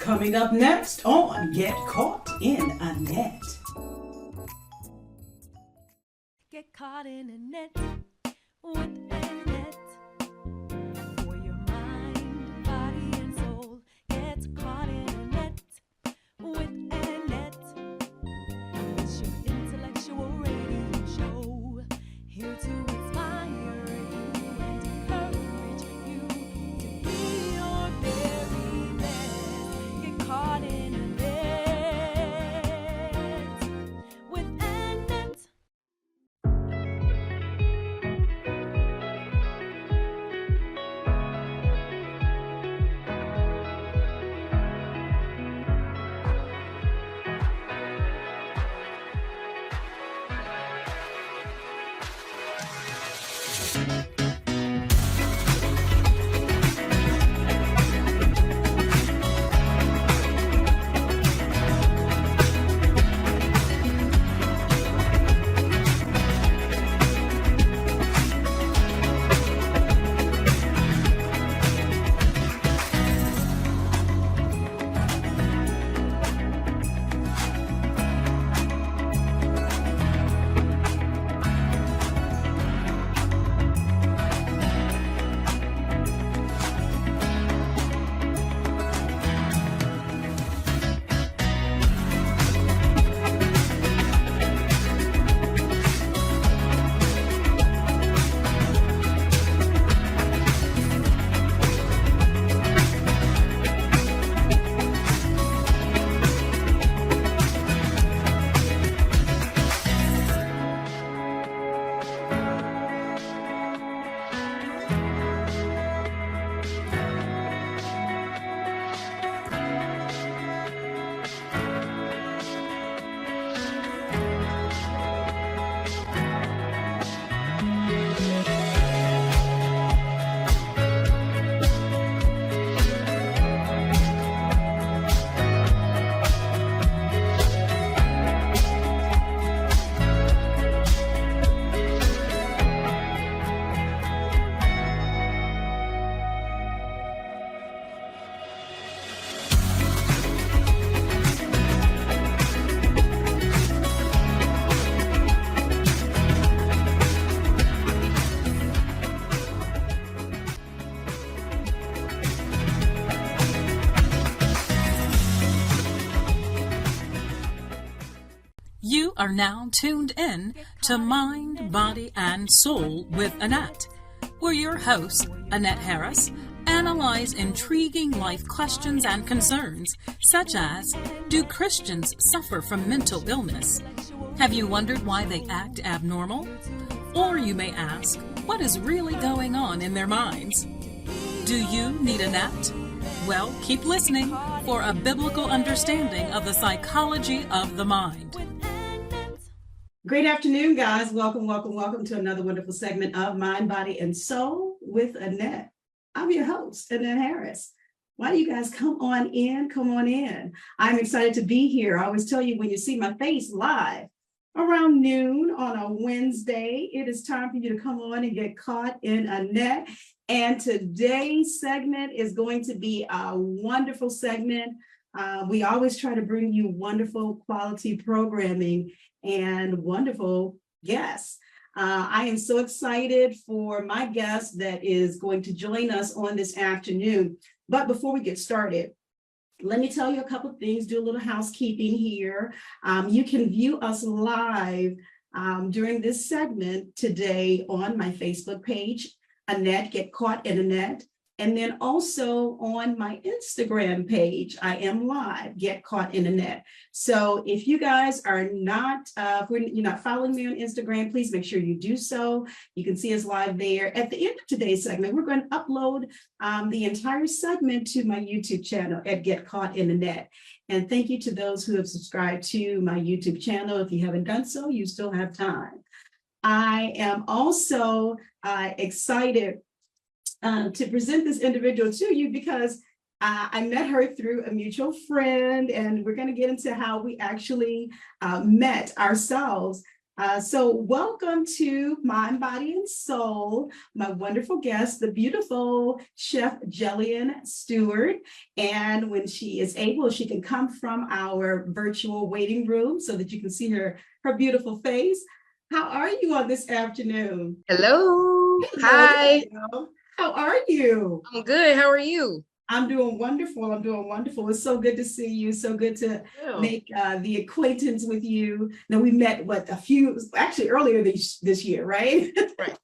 Coming up next on Get Caught in a Net. Get caught in a net with Annette. For your mind, body, and soul. Get caught in a net with Annette. It's your intellectual radio show. Here to inspire you and encourage you to be your very best. Get caught in a net with Annette. You are now tuned in to Mind, Body, and Soul with Annette, where your host, Annette Harris, analyze intriguing life questions and concerns, such as, do Christians suffer from mental illness? Have you wondered why they act abnormal? Or you may ask, what is really going on in their minds? Do you need Annette? Well, keep listening for a biblical understanding of the psychology of the mind. Great afternoon, guys. Welcome to another wonderful segment of Mind, Body, and Soul with Annette. I'm your host, Annette Harris. Why do you guys come on in? Come on in. I'm excited to be here. I always tell you, when you see my face live around noon on a Wednesday, it is time for you to come on and get caught in a net. And today's segment is going to be a wonderful segment. We always try to bring you wonderful quality programming and wonderful guests. I am so excited for my guest that is going to join us on this afternoon. But before we get started, let me tell you a couple of things, do a little housekeeping here. You can view us live during this segment today on my Facebook page, Annette, Get Caught in a Net. And then also on my Instagram page, I am live, Get Caught in a Net. So if you guys are not, you're not following me on Instagram, please make sure you do so. You can see us live there. At the end of today's segment, we're going to upload the entire segment to my YouTube channel at Get Caught in a Net. And thank you to those who have subscribed to my YouTube channel. If you haven't done so, you still have time. I am also excited to present this individual to you because I met her through a mutual friend, and we're going to get into how we actually met ourselves. So welcome to Mind, Body, and Soul. My wonderful guest, the beautiful Chef Jelian Steward. And when she is able, she can come from our virtual waiting room so that you can see her beautiful face. How are you on this afternoon? Hello. Hi. Hi. How are you? I'm good. How are you? I'm doing wonderful. I'm doing wonderful. It's so good to see you. So good to make the acquaintance with you. Now we met actually earlier this year, right? Right.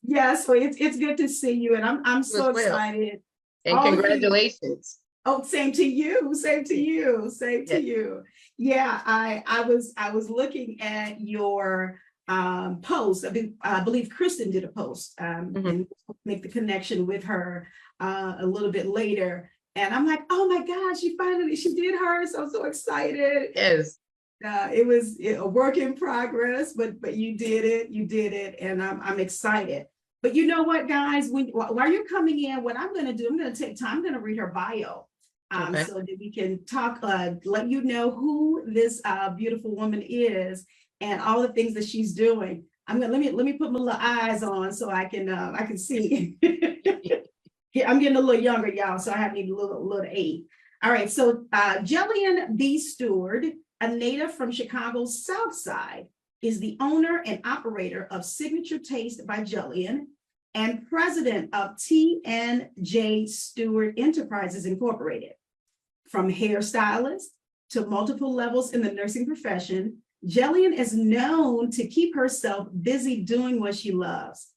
Yeah. So it's good to see you, and I'm so excited. And congratulations. Oh, same to you. Same to you. Same to you. Yeah. I was looking at your post. I believe Kristen did a post and make the connection with her a little bit later. And I'm like, oh my gosh, she did hers. I'm so excited. Yes. It was a work in progress, but you did it. And I'm excited. But you know what, guys, while you're coming in, what I'm going to do, I'm going to take time. I'm going to read her bio so that we can talk, let you know who this beautiful woman is and all the things that she's doing. Let me put my little eyes on so I can see. Yeah, I'm getting a little younger, y'all, so I have need a little aid. All right, so Jelian B. Steward, a native from Chicago's South Side, is the owner and operator of Signature Taste by Jelian and president of T&J Steward Enterprises Incorporated. From hairstylist to multiple levels in the nursing profession, Jelian is known to keep herself busy doing what she loves.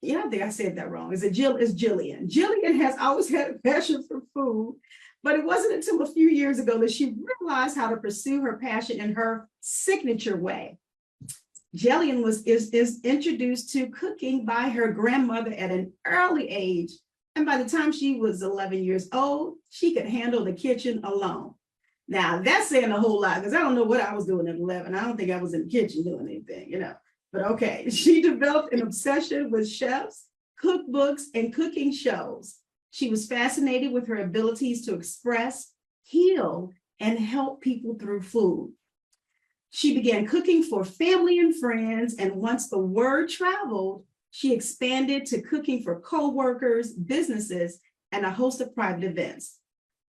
Yeah, I think I said that wrong. It's Jelian. Jelian has always had a passion for food, but it wasn't until a few years ago that she realized how to pursue her passion in her signature way. Jelian is introduced to cooking by her grandmother at an early age, and by the time she was 11 years old, she could handle the kitchen alone. Now, that's saying a whole lot because I don't know what I was doing at 11. I don't think I was in the kitchen doing anything, But okay, she developed an obsession with chefs, cookbooks, and cooking shows. She was fascinated with her abilities to express, heal, and help people through food. She began cooking for family and friends, and once the word traveled, she expanded to cooking for co-workers, businesses, and a host of private events.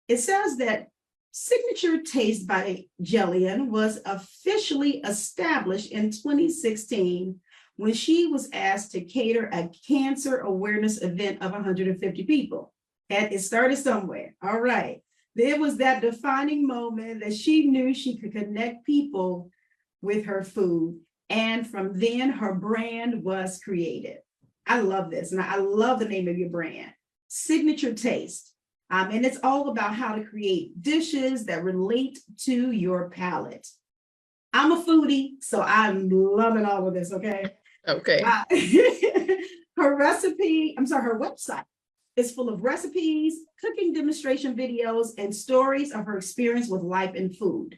It says that Signature Taste by Jelian was officially established in 2016 when she was asked to cater a cancer awareness event of 150 people. And it started somewhere. All right. There was that defining moment that she knew she could connect people with her food. And from then, her brand was created. I love this. And I love the name of your brand, Signature Taste. And it's all about how to create dishes that relate to your palate. I'm a foodie, so I'm loving all of this, okay? Okay. Her website is full of recipes, cooking demonstration videos, and stories of her experience with life and food.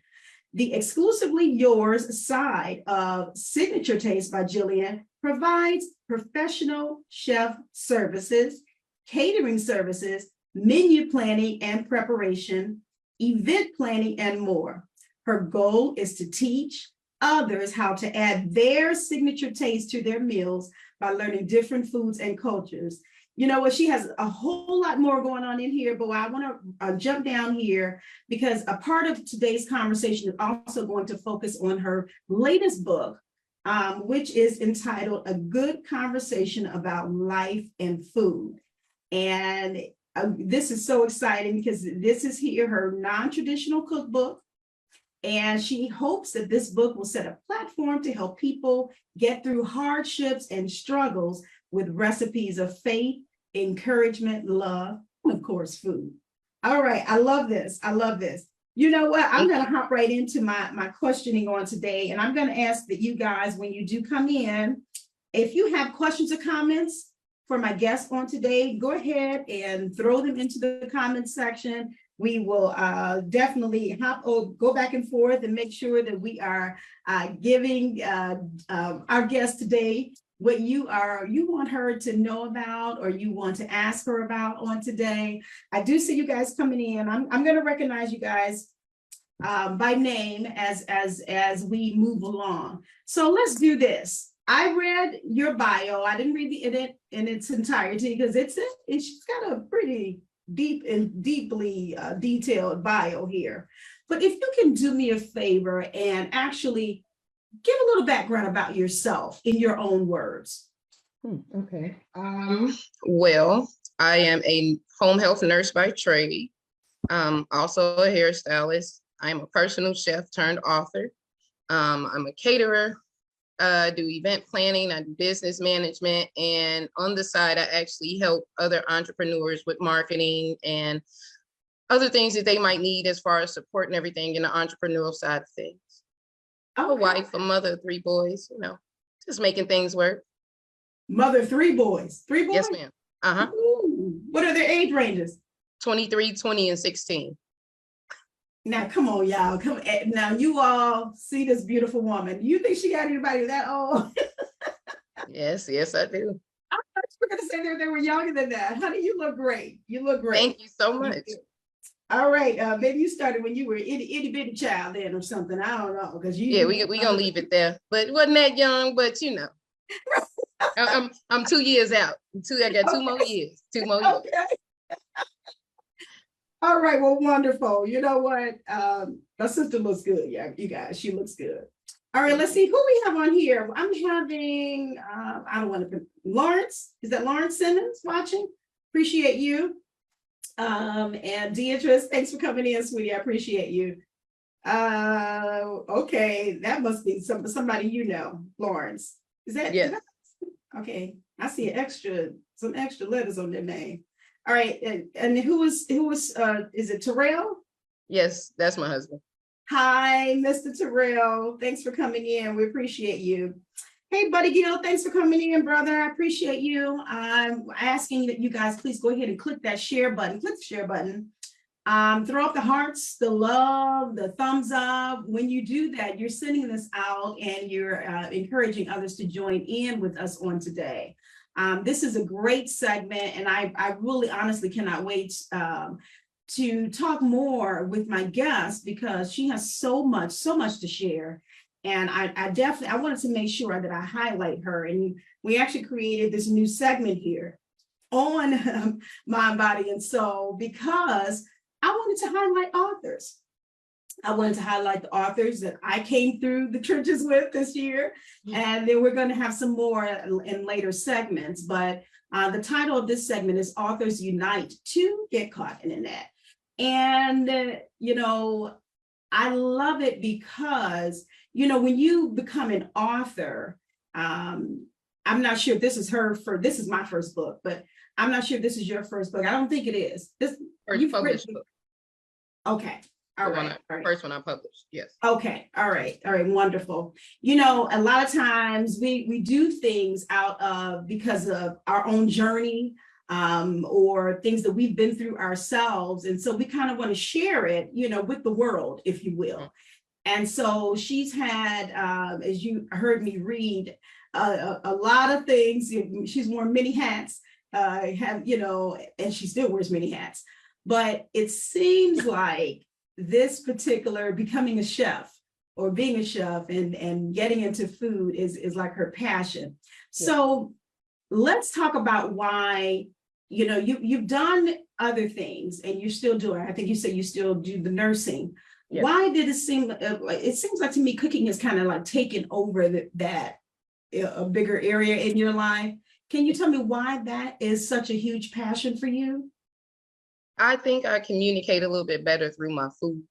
The Exclusively Yours side of Signature Taste by Jelian provides professional chef services, catering services, menu planning and preparation, event planning, and more. Her goal is to teach others how to add their signature taste to their meals by learning different foods and cultures. You know what? She has a whole lot more going on in here, but I want to jump down here because a part of today's conversation is also going to focus on her latest book, which is entitled A Good Conversation About Life and Food. And this is so exciting because this is her non-traditional cookbook. And she hopes that this book will set a platform to help people get through hardships and struggles with recipes of faith, encouragement, love, and of course, food. All right, I love this. You know what? I'm going to hop right into my questioning on today. And I'm going to ask that you guys, when you do come in, if you have questions or comments for my guest on today, go ahead and throw them into the comments section. We will definitely go back and forth and make sure that we are giving our guest today what you want her to know about or you want to ask her about on today. I do see you guys coming in. I'm going to recognize you guys by name as we move along. So let's do this. I read your bio. I didn't read it in its entirety because she's got a pretty deep and deeply detailed bio here. But if you can do me a favor and actually give a little background about yourself in your own words. Okay. Well, I am a home health nurse by trade. Also a hairstylist. I'm a personal chef turned author. I'm a caterer. I do event planning. I do business management. And on the side, I actually help other entrepreneurs with marketing and other things that they might need as far as support and everything in the entrepreneurial side of things. I'm a wife, a mother of 3 boys, just making things work. Mother of 3 boys. 3 boys? Yes, ma'am. Ooh, what are their age ranges? 23, 20, and 16. Now, come on, y'all. Now, you all see this beautiful woman. You think she got anybody that old? Yes, I do. I thought you were going to say they were younger than that. Honey, you look great. You look great. Thank you so much. All right. Maybe you started when you were itty bitty child then or something. I don't know. Because we gonna leave it there. But wasn't that young, but I'm 2 years out. I got 2 more years. 2 more years. Okay. All right, well, wonderful. You know what? My sister looks good. Yeah, you guys, she looks good. All right, let's see who we have on here. I'm having, I don't want to, Lawrence. Is that Lawrence Simmons watching? Appreciate you. And Deatrice, thanks for coming in, sweetie. I appreciate you. Okay, that must be somebody Lawrence. Is that? Yes. Okay, I see some extra letters on their name. All right, and who is it Terrell? Yes, that's my husband. Hi, Mr. Terrell. Thanks for coming in. We appreciate you. Hey, Buddy Gill, thanks for coming in, brother. I appreciate you. I'm asking that you guys please go ahead and click that share button. Click the share button. Throw up the hearts, the love, the thumbs up. When you do that, you're sending this out and you're encouraging others to join in with us on today. This is a great segment, and I really honestly cannot wait to talk more with my guest because she has so much to share. And I wanted to make sure that I highlight her. And we actually created this new segment here on Mind, Body, and Soul because I wanted to highlight authors. I wanted to highlight the authors that I came through the trenches with this year. And then we're going to have some more in later segments. But the title of this segment is Authors Unite to Get Caught in a Net. And, I love it because, when you become an author, I'm not sure if this is my first book, but I'm not sure if this is your first book. I don't think it is. First published book. Okay. All right. First one I published. Yes. Okay. All right. Wonderful. A lot of times we do things because of our own journey or things that we've been through ourselves. And so we kind of want to share it, with the world, if you will. And so she's had, as you heard me read, a lot of things. She's worn many hats, and she still wears many hats. But it seems like this particular becoming a chef or being a chef and getting into food is like her passion. Yeah. So let's talk about why, you've done other things and you're still doing, I think you said you still do the nursing. Yeah. Why did it seems like to me cooking has kind of like taken over a bigger area in your life. Can you tell me why that is such a huge passion for you? I think I communicate a little bit better through my food.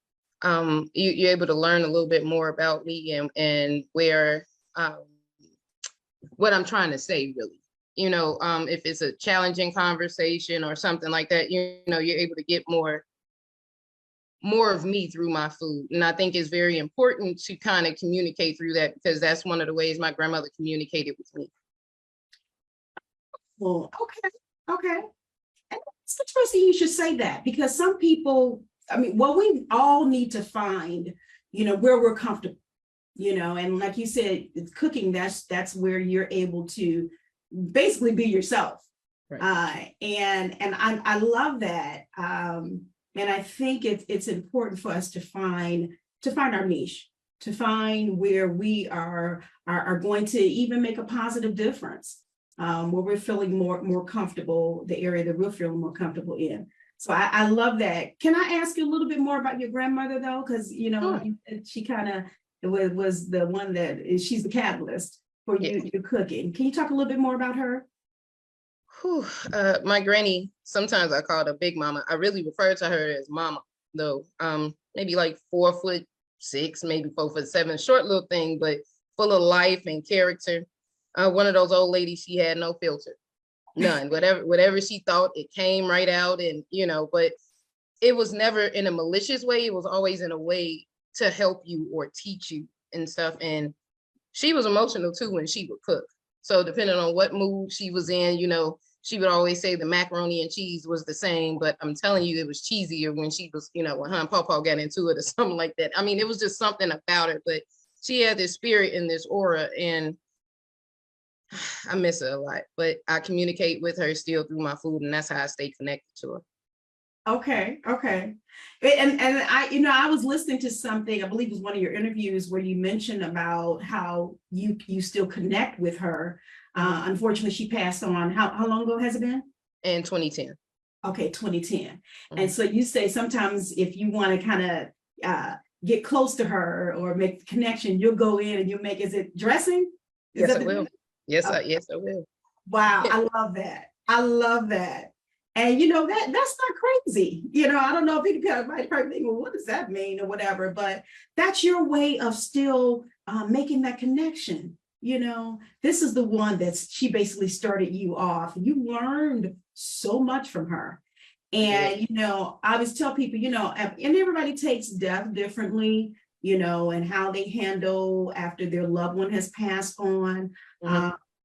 You're able to learn a little bit more about me and where, what I'm trying to say, really. If it's a challenging conversation or something like that, you're able to get more of me through my food. And I think it's very important to kind of communicate through that because that's one of the ways my grandmother communicated with me. Well, okay. And it's interesting you should say that because some people, we all need to find, where we're comfortable, and like you said, it's cooking, that's where you're able to basically be yourself. Right. And I love that. And I think it's important for us to find our niche, to find where we are going to even make a positive difference, where we're feeling more comfortable, the area that we're feeling more comfortable in. So I love that. Can I ask you a little bit more about your grandmother though? Because Sure. she kind of was the one she's the catalyst for your cooking. Can you talk a little bit more about her? Whew. My granny, sometimes I call her Big Mama. I really refer to her as Mama, though. Maybe like 4'6", maybe 4'7", short little thing, but full of life and character. One of those old ladies, she had no filter, none. Whatever she thought, it came right out, and but it was never in a malicious way. It was always in a way to help you or teach you and stuff. And she was emotional too when she would cook. So depending on what mood she was in, she would always say the macaroni and cheese was the same, but I'm telling you, it was cheesier when she was, when her and Pawpaw got into it or something like that. I mean, it was just something about her, but she had this spirit and this aura, and I miss her a lot, but I communicate with her still through my food, and that's how I stay connected to her. Okay. And I was listening to something, I believe it was one of your interviews, where you mentioned about how you still connect with her. Unfortunately, she passed on. How long ago has it been? In 2010. Okay, 2010. And so you say sometimes if you want to kind of get close to her or make the connection, you'll go in and you'll make, is it dressing? Yes, I will. Yes, I will. Wow, I love that. I love that. And that's not crazy. I don't know if you might probably think, well, what does that mean or whatever, but that's your way of still making that connection. This is the one she basically started you off. You learned so much from her. And, I always tell people, and everybody takes death differently, and how they handle after their loved one has passed on.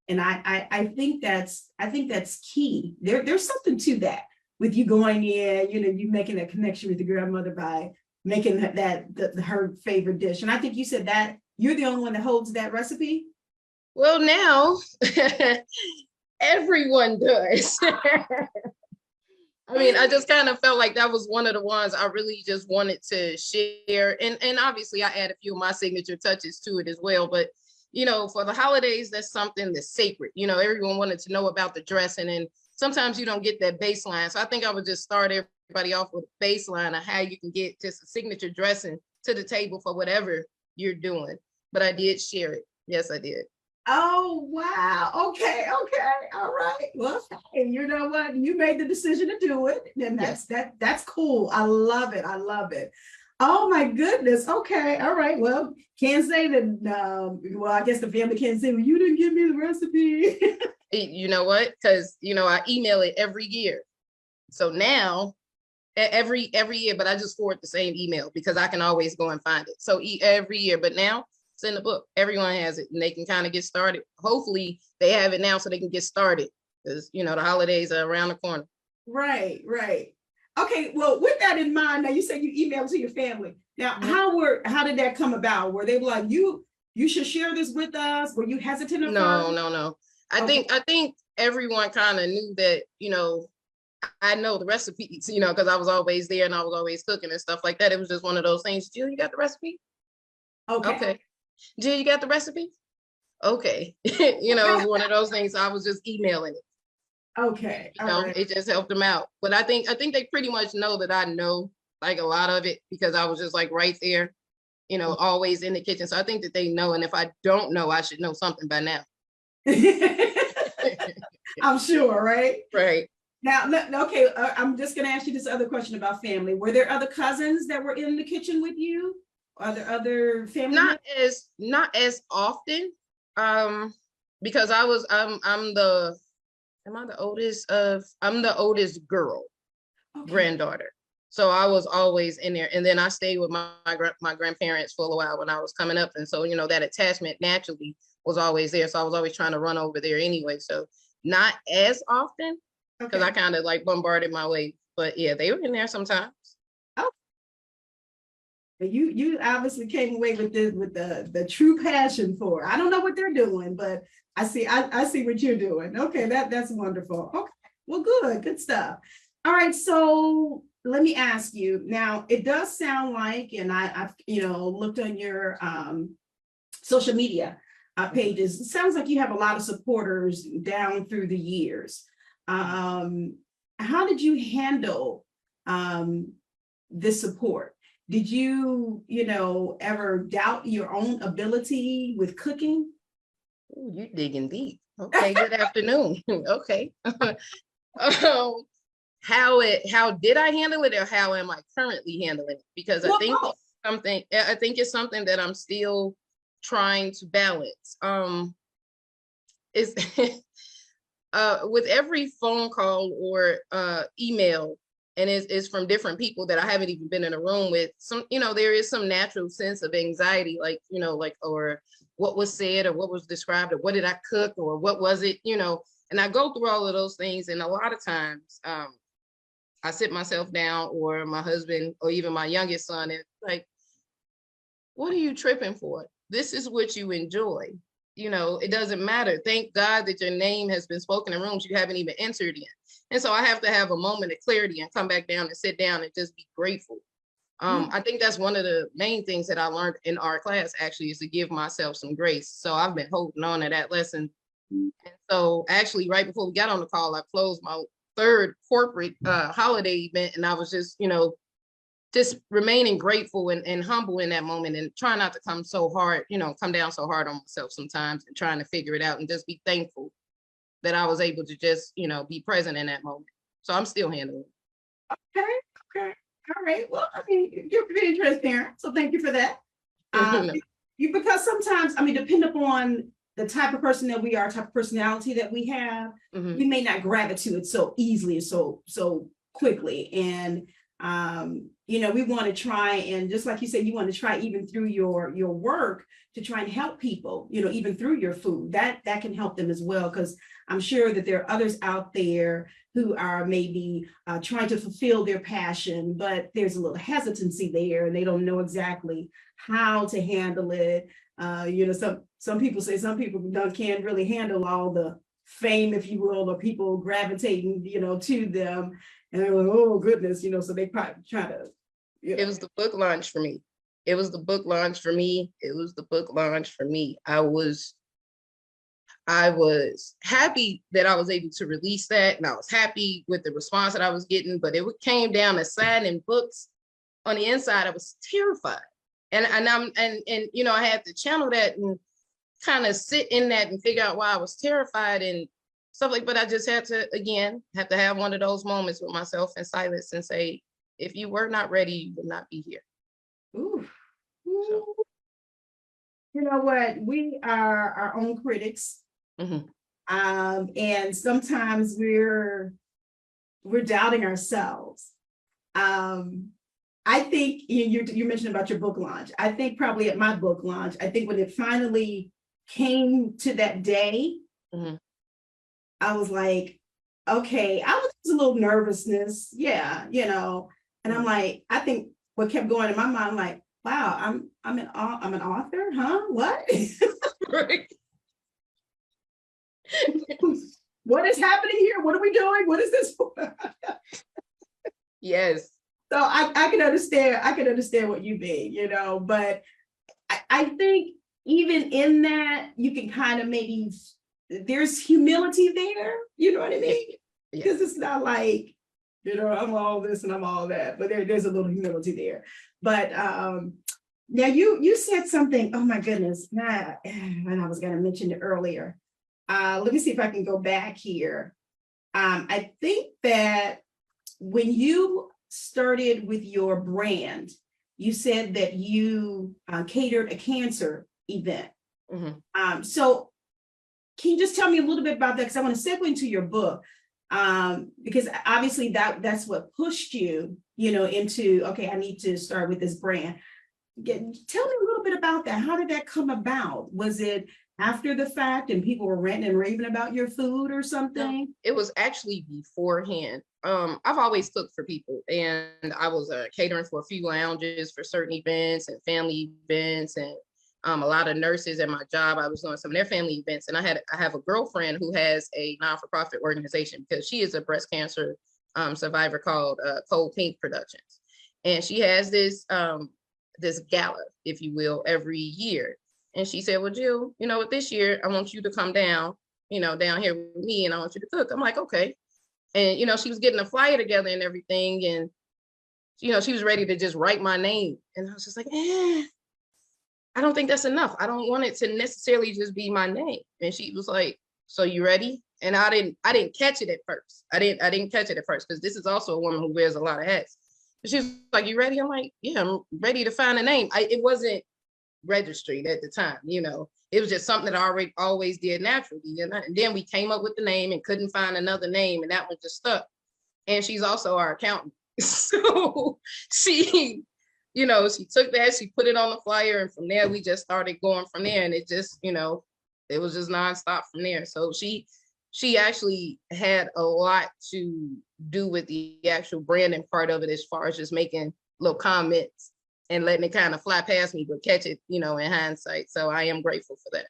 And I think that's key. There's something to that with you going in, you making that connection with your grandmother by making her favorite dish. And I think you said that you're the only one that holds that recipe. Well, now everyone does. I mean, I just kind of felt like that was one of the ones I really just wanted to share. And obviously I add a few of my signature touches to it as well. But, for the holidays, that's something that's sacred. Everyone wanted to know about the dressing, and sometimes you don't get that baseline. So I think I would just start everybody off with a baseline of how you can get just a signature dressing to the table for whatever you're doing. But I did share it. Yes, I did. Oh, wow. Okay. All right. Well, hey, you know what? You made the decision to do it. And that's cool. I love it. Oh my goodness. Okay. All right. Well, can't say that. Well, I guess the family can't say, well, you didn't give me the recipe. You know what? Because, I email it every year. So now every year, but I just forward the same email because I can always go and find it. So every year, but now it's in the book. Everyone has it and they can kind of get started. Hopefully they have it now so they can get started because, the holidays are around the corner. Right. Okay, well, with that in mind, now you said you emailed to your family. Now, how did that come about? Were they like, you should share this with us? Were you hesitant? No. I think everyone kind of knew that, I know the recipes, because I was always there and I was always cooking and stuff like that. It was just one of those things. Jill, you got the recipe? Okay. Jill, you got the recipe? Okay. It was one of those things. I was just emailing it. Okay. Right. It just helped them out. But I think they pretty much know that I know like a lot of it because I was just like right there, always in the kitchen. So I think that they know. And if I don't know, I should know something by now. I'm sure, right? Right. Now, okay, I'm just going to ask you this other question about family. Were there other cousins that were in the kitchen with you? Are there other family? Not as often. Because I'm the oldest girl, granddaughter. So I was always in there. And then I stayed with my grandparents for a while when I was coming up. And so, that attachment naturally was always there. So I was always trying to run over there anyway. So not as often because I kind of like bombarded my way. But yeah, they were in there sometimes. Oh. But you obviously came away with the true passion for it. I don't know what they're doing, but I see what you're doing. Okay, that's wonderful. Okay, well, good stuff. All right, so let me ask you now, it does sound like, and I've, looked on your social media pages. It sounds like you have a lot of supporters down through the years. How did you handle this support? Did you, ever doubt your own ability with cooking? Ooh, you digging deep. Okay, good afternoon. Okay. How did I handle it, or how am I currently handling it? Because Well, I think it's something that I'm still trying to balance. Is with every phone call or email, and it's from different people that I haven't even been in a room with, there is some natural sense of anxiety, or what was said, or what was described, or what did I cook, or what was it, and I go through all of those things. And a lot of times I sit myself down, or my husband, or even my youngest son, and like, what are you tripping for? This is what you enjoy. It doesn't matter. Thank God that your name has been spoken in rooms you haven't even entered in. And so I have to have a moment of clarity and come back down and sit down and just be grateful. I think that's one of the main things that I learned in our class, actually, is to give myself some grace. So I've been holding on to that lesson. And so actually, right before we got on the call, I closed my third corporate holiday event, and I was just, just remaining grateful and humble in that moment, and try not to come down so hard on myself sometimes, and trying to figure it out, and just be thankful that I was able to just, be present in that moment. So I'm still handling it. Okay. All right. Well, I mean, you're being transparent, so thank you for that. Because sometimes, depend upon the type of person that we are, type of personality that we have, we may not gravitate to it so easily, so quickly. And we want to try, and just like you said, you want to try even through your work to try and help people, even through your food, that can help them as well. Because I'm sure that there are others out there who are maybe trying to fulfill their passion, but there's a little hesitancy there, and they don't know exactly how to handle it. Some people say some people can't really handle all the fame, if you will, or people gravitating, to them. And they're like, oh goodness, so they probably try to. It was the book launch for me. It was the book launch for me. I was happy that I was able to release that, and I was happy with the response that I was getting, but it came down to signing books. On the inside, I was terrified. And I had to channel that and kind of sit in that and figure out why I was terrified and stuff but I just had to, again, have one of those moments with myself in silence and say, if you were not ready, you would not be here. Ooh. So. You know what? We are our own critics. And sometimes we're doubting ourselves. I think you mentioned about your book launch. I think probably at my book launch, I think when it finally came to that day, I was like, okay, I was a little nervousness. Yeah, and I'm like, I think what kept going in my mind, like, wow, I'm an author, huh? What? Right. What is happening here? What are we doing? What is this for? Yes. So I can understand what you mean, but I think even in that, you can kind of maybe, there's humility there, you know what I mean? Because it's not like, I'm all this and I'm all that, but there's a little humility there. But now you said something, oh my goodness, when I was going to mention it earlier. Let me see if I can go back here. I think that when you started with your brand, you said that you catered a cancer event. So can you just tell me a little bit about that? Because I want to segue into your book, because obviously that's what pushed you, into, okay, I need to start with this brand. Tell me a little bit about that. How did that come about? Was it after the fact and people were ranting and raving about your food or something? No, it was actually beforehand. I've always cooked for people, and I was catering for a few lounges for certain events and family events, and a lot of nurses at my job. I was doing some of their family events, and I have a girlfriend who has a non-for-profit organization because she is a breast cancer survivor called Cold Pink Productions. And she has this this gala, if you will, every year. And she said, well, Jill, you know what, this year I want you to come down, you know, down here with me, and I want you to cook. I'm like, okay. And, you know, she was getting a flyer together and everything. And, you know, she was ready to just write my name. And I was just like, I don't think that's enough. I don't want it to necessarily just be my name. And she was like, so you ready? And I didn't catch it at first. I didn't catch it at first, because this is also a woman who wears a lot of hats. She was like, you ready? I'm like, yeah, I'm ready to find a name. It wasn't registered at the time, you know. It was just something that I always did naturally. And then we came up with the name and couldn't find another name, and that one just stuck. And she's also our accountant. So she, you know, she took that, she put it on the flyer, and from there we just started going from there. And it just, you know, it was just nonstop from there. So she actually had a lot to do with the actual branding part of it, as far as just making little comments and letting it kind of fly past me, but catch it, you know, in hindsight. So I am grateful for that.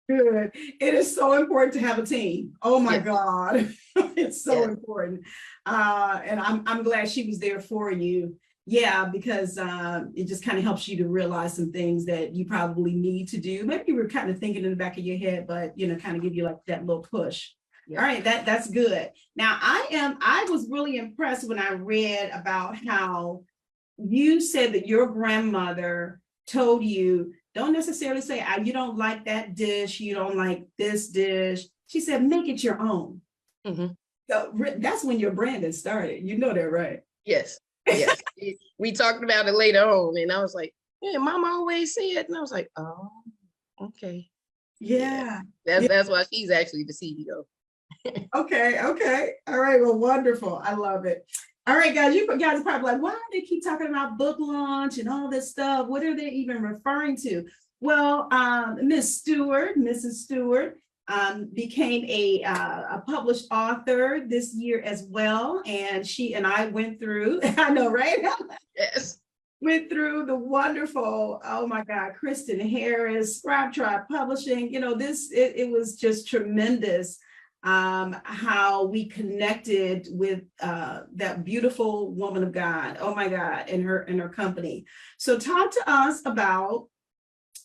Good. It is so important to have a team. Oh my Yes. God. It's so Yes. important. And I'm glad she was there for you. Yeah, because it just kind of helps you to realize some things that you probably need to do. Maybe you were kind of thinking in the back of your head, but, you know, kind of give you like that little push. Yeah. All right, that's good. Now I was really impressed when I read about how you said that your grandmother told you, don't necessarily say, you don't like that dish, you don't like this dish. She said, make it your own. Mm-hmm. So that's when your branding started. You know that, right? Yes. Yes. We talked about it later on, and I was like, yeah, Mama always said. And I was like, oh, okay. Yeah. That's why she's actually the CEO. Okay. All right. Well, wonderful. I love it. All right, guys, you guys are probably like, why do they keep talking about book launch and all this stuff? What are they even referring to? Well, Mrs. Steward became a published author this year as well. And she and I went through, I know, right? Yes. Went through the wonderful, oh my God, Kristen Harris, Scribe Tribe Publishing. You know, it was just tremendous how we connected with that beautiful woman of God. Oh my God, and her company. So talk to us about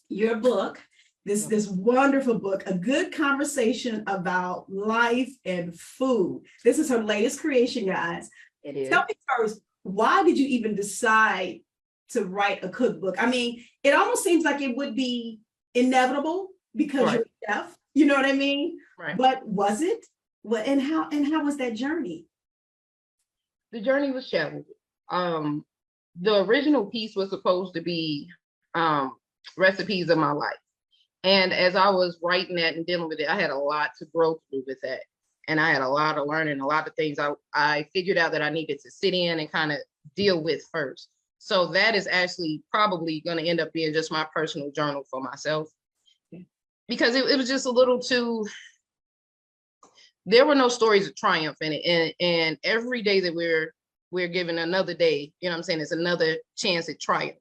your book, this wonderful book, A Good Conversation About Life and Food. This is her latest creation, guys. It is. Tell me first, why did you even decide to write a cookbook? I mean, it almost seems like it would be inevitable because you're a chef, you know what I mean? Right. But was it? Well, and how was that journey? The journey was challenging. The original piece was supposed to be recipes of my life. And as I was writing that and dealing with it, I had a lot to grow through with that. And I had a lot of learning, a lot of things I figured out that I needed to sit in and kind of deal with first. So that is actually probably going to end up being just my personal journal for myself. Because it was just a little too, there were no stories of triumph in it. And every day that we're given another day, you know what I'm saying, it's another chance at triumph.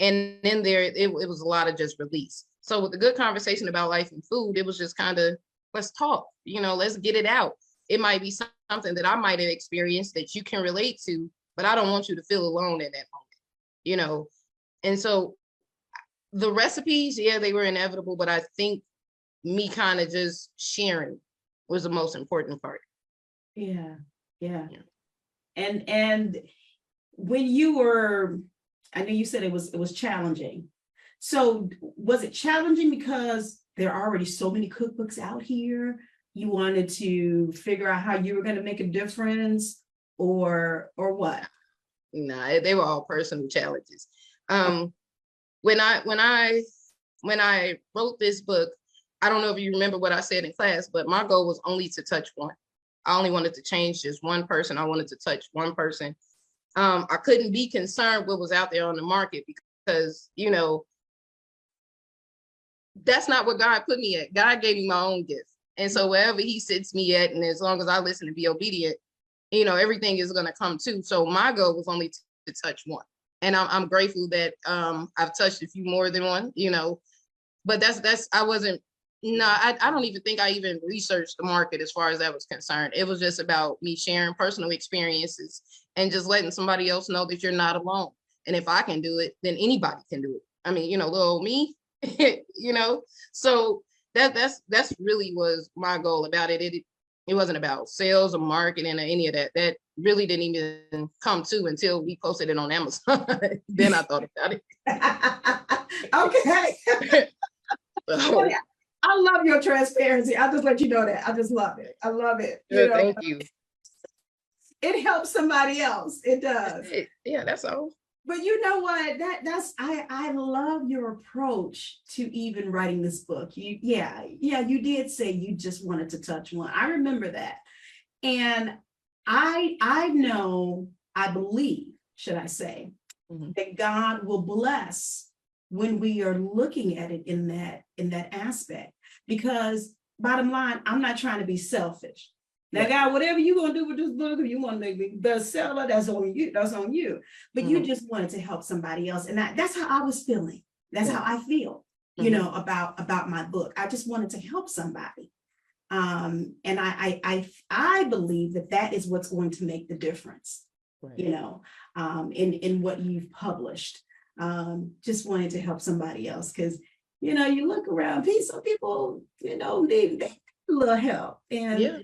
And in there, it was a lot of just release. So with the good conversation about life and food, it was just kind of, let's talk, you know, let's get it out. It might be something that I might have experienced that you can relate to, but I don't want you to feel alone in that moment, you know? And so the recipes, yeah, they were inevitable, but I think me kind of just sharing was the most important part. Yeah. And when you were, I know you said it was challenging. So was it challenging because there are already so many cookbooks out here? You wanted to figure out how you were going to make a difference, or what? Nah, they were all personal challenges. When I wrote this book, I don't know if you remember what I said in class, but my goal was only to touch one. I only wanted to change just one person. I wanted to touch one person. I couldn't be concerned what was out there on the market because, you know, that's not what God put me at. God gave me my own gift. And so wherever he sits me at, and as long as I listen and be obedient, you know, everything is going to come too. So my goal was only to touch one. And I'm grateful that I've touched a few more than one, you know, but I wasn't No, I don't even think I even researched the market as far as that was concerned. It was just about me sharing personal experiences and just letting somebody else know that you're not alone. And if I can do it, then anybody can do it. I mean, little old me, So that's really was my goal about it. It wasn't about sales or marketing or any of that. That really didn't even come to until we posted it on Amazon. Then I thought about it. Okay. So, I love your transparency. I'll just let you know that. I just love it. I love it. thank you. It helps somebody else. It does. Yeah, that's all. But you know what? I love your approach to even writing this book. You did say you just wanted to touch one. I remember that. And I believe, should I say, that God will bless when we are looking at it in that aspect. Because bottom line, I'm not trying to be selfish. Now, God, whatever you're gonna do with this book, if you want to make me bestseller, that's on you. That's on you. But you just wanted to help somebody else, and that's how I was feeling. That's how I feel, about my book. I just wanted to help somebody, and I believe that is what's going to make the difference. Right. In what you've published. Just wanted to help somebody else because you look around, some people need a little help, and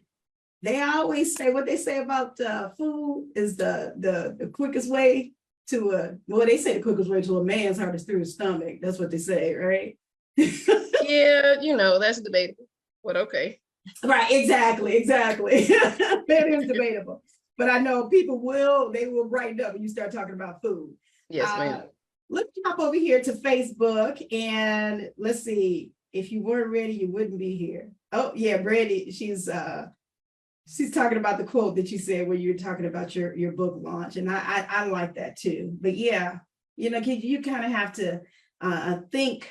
they always say what they say about food is the quickest way to they say the quickest way to a man's heart is through his stomach. That's what they say, right? Yeah, that's debatable, but okay. Right, exactly. That is debatable. But I know people will brighten up when you start talking about food. Yes, ma'am. Let's hop over here to Facebook and let's see. If you weren't ready, you wouldn't be here. Oh, yeah, Brandy, she's talking about the quote that you said when you were talking about your book launch. And I like that too. But yeah, you kind of have to think,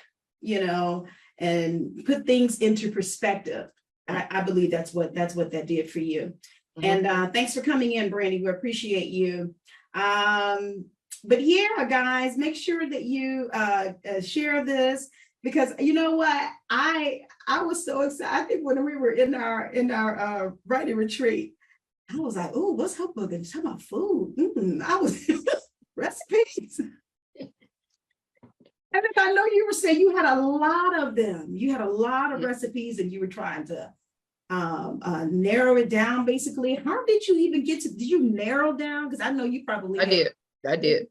and put things into perspective. I believe that's what that did for you. And thanks for coming in, Brandy. We appreciate you. But yeah, guys, make sure that you share this, because you know what, I was so excited. I think when we were in our writing retreat, I was like, "Oh, what's her book? And talking about food." I was recipes. And then I know you were saying you had a lot of them. You had a lot of recipes, and you were trying to narrow it down. Basically, how did you even get to? Did you narrow down? Because I know you probably. I did. How did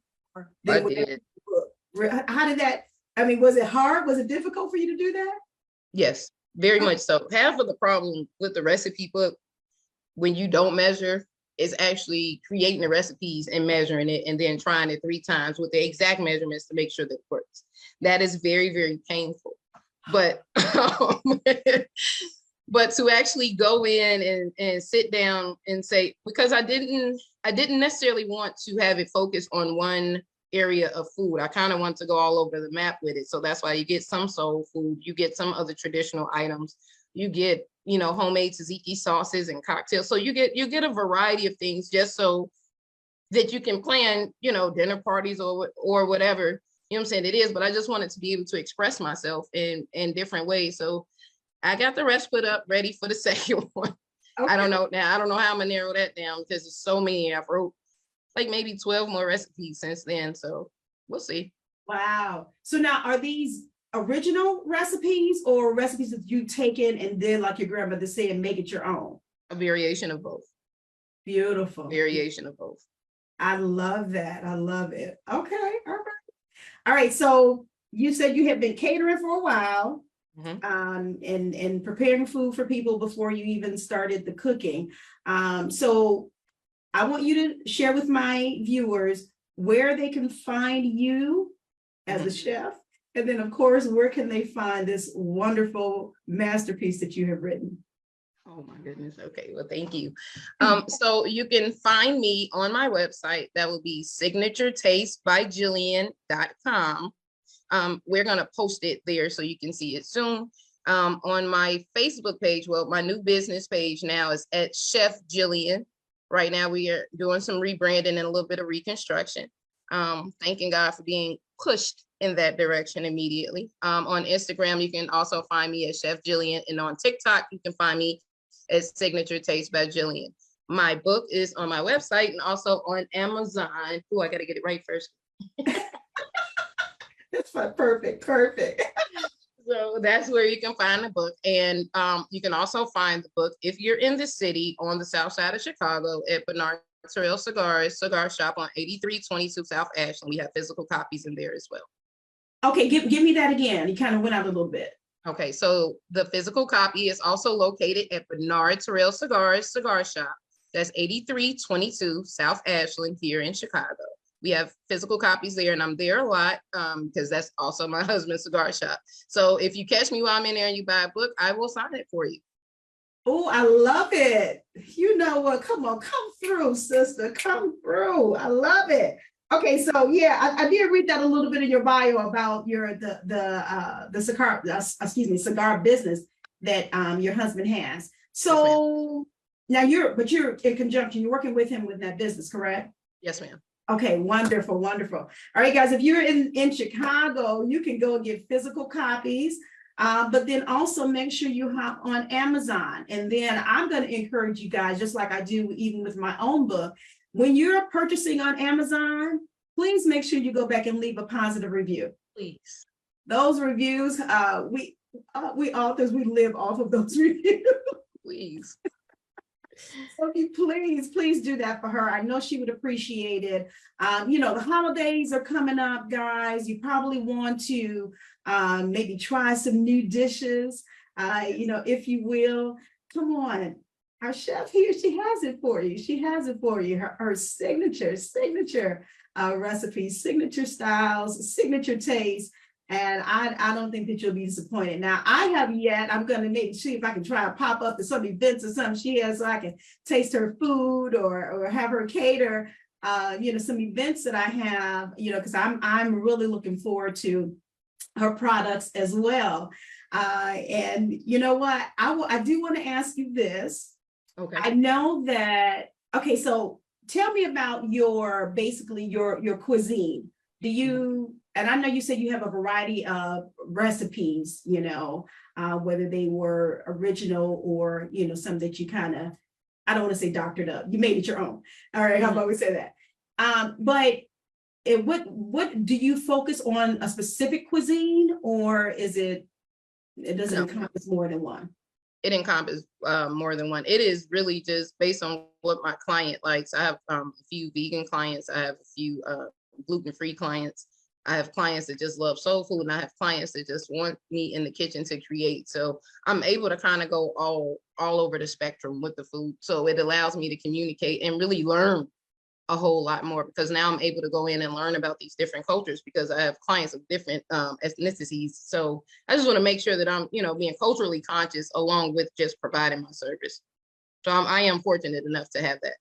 that? I mean, was it hard? Was it difficult for you to do that? Yes, very much so. Half of the problem with the recipe book, when you don't measure, is actually creating the recipes and measuring it and then trying it 3 times with the exact measurements to make sure that it works. That is very, very painful. But but to actually go in and sit down and say, because I didn't necessarily want to have it focused on one area of food. I kind of want to go all over the map with it. So that's why you get some soul food, you get some other traditional items, you get, homemade tzatziki sauces and cocktails. So you get a variety of things just so that you can plan, dinner parties or whatever, what I'm saying it is. But I just wanted to be able to express myself in different ways. So I got the rest put up ready for the second one. Okay. I don't know how I'm gonna narrow that down because there's so many. I've wrote like maybe 12 more recipes since then. So we'll see. Wow. So now, are these original recipes or recipes that you've taken and then, like your grandmother said, make it your own? A variation of both. Beautiful. Variation of both. I love that. I love it. Okay. All right. So you said you had been catering for a while. And preparing food for people before you even started the cooking. So I want you to share with my viewers where they can find you as a chef. And then, of course, where can they find this wonderful masterpiece that you have written? Oh, my goodness. Okay. Well, thank you. So you can find me on my website. That will be signaturetastebygelian.com. We're going to post it there so you can see it soon. On my Facebook page, well, my new business page now is at Chef Jelian. Right now, we are doing some rebranding and a little bit of reconstruction. Thanking God for being pushed in that direction immediately. On Instagram, you can also find me as Chef Jelian, and on TikTok, you can find me as Signature Taste by Jelian. My book is on my website and also on Amazon. Oh, I got to get it right first. That's fine. Perfect. Perfect. So that's where you can find the book. And you can also find the book if you're in the city on the south side of Chicago at Bernard Terrell Cigars Cigar Shop on 8322 South Ashland. We have physical copies in there as well. Okay, give me that again. You kind of went out a little bit. Okay, so the physical copy is also located at Bernard Terrell Cigars Cigar Shop. That's 8322 South Ashland here in Chicago. We have physical copies there, and I'm there a lot because that's also my husband's cigar shop. So if you catch me while I'm in there and you buy a book, I will sign it for you. Oh, I love it. You know what? Come on, come through, sister. Come through. I love it. Okay, so yeah, I did read that a little bit in your bio about the cigar business that your husband has. So now you're in conjunction, you're working with him with that business, correct? Yes, ma'am. Okay, wonderful, wonderful. All right, guys, if you're in Chicago, you can go get physical copies, but then also make sure you hop on Amazon. And then I'm going to encourage you guys, just like I do even with my own book, when you're purchasing on Amazon, please make sure you go back and leave a positive review. Please. Those reviews, we authors, we live off of those reviews. Please. So please do that for her. I know she would appreciate it. The holidays are coming up, guys. You probably want to maybe try some new dishes, if you will. Come on. Our chef here, she has it for you. She has it for you. Her signature recipes, signature styles, signature taste. And I don't think that you'll be disappointed. Now, I have yet, I'm going to maybe see if I can try to pop up to some events or something she has so I can taste her food or have her cater, some events that I have, because I'm really looking forward to her products as well. And you know what? I do want to ask you this. Okay. I know that, okay, so tell me about your cuisine. Do you, and I know you said you have a variety of recipes, whether they were original or, some that you kind of, I don't want to say doctored up, you made it your own. All right, how about we say that? But what do you focus on a specific cuisine, or is it doesn't encompass more than one? It encompasses more than one. It is really just based on what my client likes. I have a few vegan clients. I have a few gluten-free clients. I have clients that just love soul food, and I have clients that just want me in the kitchen to create. So I'm able to kind of go all over the spectrum with the food. So it allows me to communicate and really learn a whole lot more, because now I'm able to go in and learn about these different cultures because I have clients of different ethnicities. So I just want to make sure that I'm, being culturally conscious along with just providing my service. So I am fortunate enough to have that.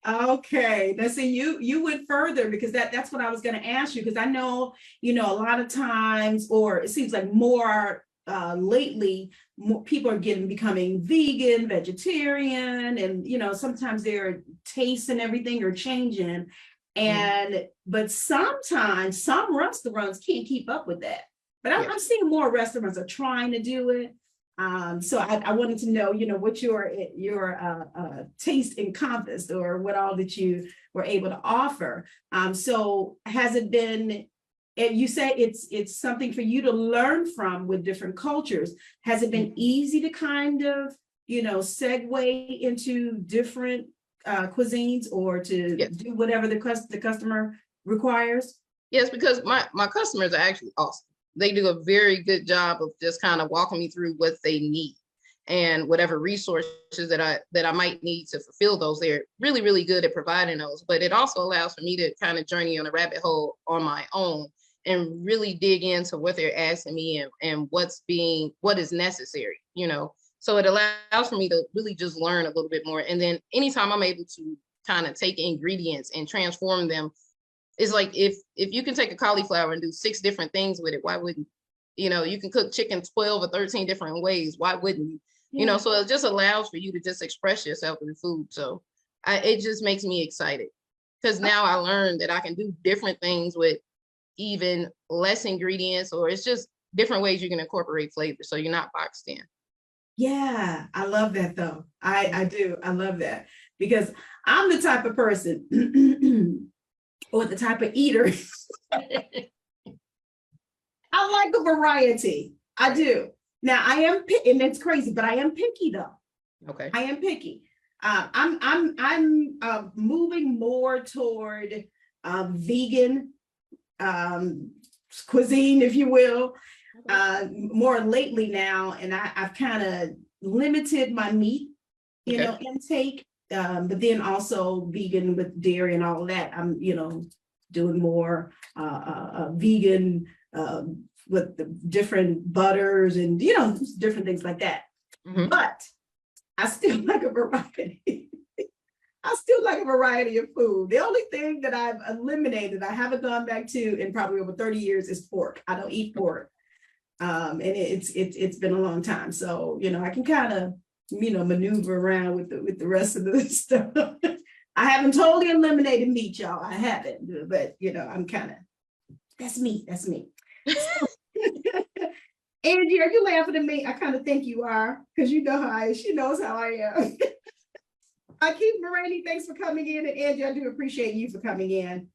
Okay, now see, you went further, because that's what I was going to ask you, because I know, a lot of times, or it seems like more lately, more people are becoming vegan, vegetarian, and sometimes their tastes and everything are changing, but sometimes some restaurants can't keep up with that. But I'm seeing more restaurants are trying to do it. So I wanted to know, what your taste encompassed, or what all that you were able to offer. So has it been, and you say it's something for you to learn from with different cultures. Has it been easy to kind of, segue into different cuisines, or to do whatever the customer requires? Yes, because my customers are actually awesome. They do a very good job of just kind of walking me through what they need and whatever resources that I might need to fulfill those. They're really, really good at providing those, but it also allows for me to kind of journey on a rabbit hole on my own and really dig into what they're asking me and what is necessary, So it allows for me to really just learn a little bit more. And then anytime I'm able to kind of take ingredients and transform them, it's like if you can take a cauliflower and do 6 different things with it, why wouldn't you can cook chicken 12 or 13 different ways. Why wouldn't you? So it just allows for you to just express yourself with food. So it just makes me excited, because now I learned that I can do different things with even less ingredients, or it's just different ways you can incorporate flavor so you're not boxed in. Yeah, I love that though. I do. I love that because I'm the type of person or the type of eater. I like a variety. I do. Now I am, and it's crazy, but I am picky though. Okay. I am picky. I'm moving more toward vegan cuisine, if you will, more lately now, and I've kind of limited my meat, intake, but then also vegan with dairy and all of that. I'm, doing more vegan with the different butters and different things like that. Mhm. But I still like a variety. I still like a variety of food. The only thing that I've eliminated, I haven't gone back to in probably over 30 years, is pork. I don't eat pork. And it's been a long time. So, I can kind of, maneuver around with the rest of the stuff. I haven't totally eliminated meat, y'all. I haven't, but I'm kind of, that's me. Angie, are you laughing at me? I kind of think you are, because you know how she knows how I am. Keith Moraney, thanks for coming in. And Angie, I do appreciate you for coming in.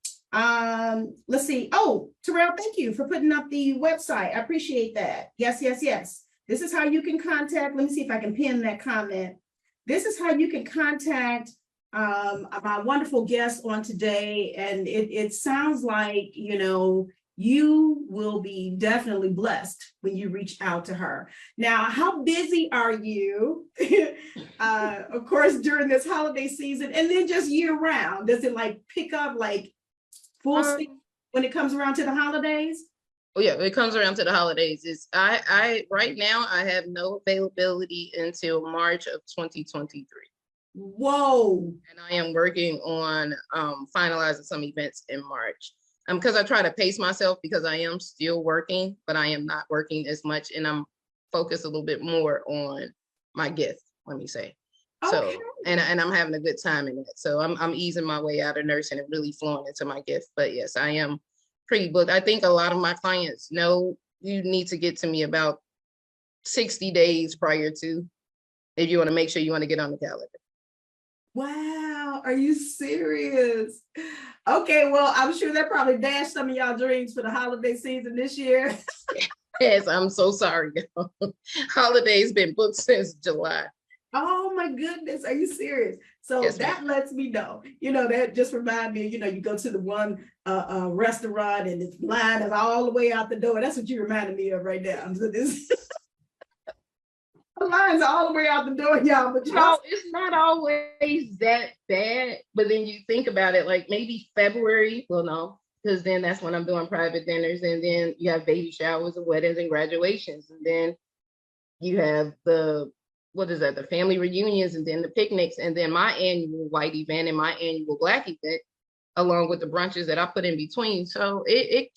Let's see. Oh, Terrell, thank you for putting up the website. I appreciate that. Yes. This is how you can contact. Let me see if I can pin that comment. This is how you can contact my wonderful guest on today. And it sounds like, you will be definitely blessed when you reach out to her. Now, how busy are you? Of course, during this holiday season, and then just year round. Does it pick up full speed when it comes around to the holidays? Oh yeah, it comes around to the holidays. I right now I have no availability until March of 2023. Whoa. And I am working on finalizing some events in March. Because I try to pace myself, because I am still working, but I am not working as much, and I'm focused a little bit more on my gift, let me say. Okay. So, and I'm having a good time in it. So I'm easing my way out of nursing and really flowing into my gift. But yes, I am pretty booked. I think a lot of my clients know you need to get to me about 60 days prior to, if you want to make sure you want to get on the calendar. Wow, are you serious? Okay, well, I'm sure that probably dashed some of y'all dreams for the holiday season this year. Yes, I'm so sorry. Holiday's been booked since July. Oh my goodness, are you serious? So yes, that lets me know, that just remind me, you go to the one restaurant and it's line is all the way out the door. That's what you reminded me of right now. So this the lines all the way out the door, y'all. But it's not always that bad. But then you think about it, maybe February. Well, no, because then that's when I'm doing private dinners, and then you have baby showers and weddings and graduations, and then you have the family reunions, and then the picnics, and then my annual white event and my annual black event, along with the brunches that I put in between. So it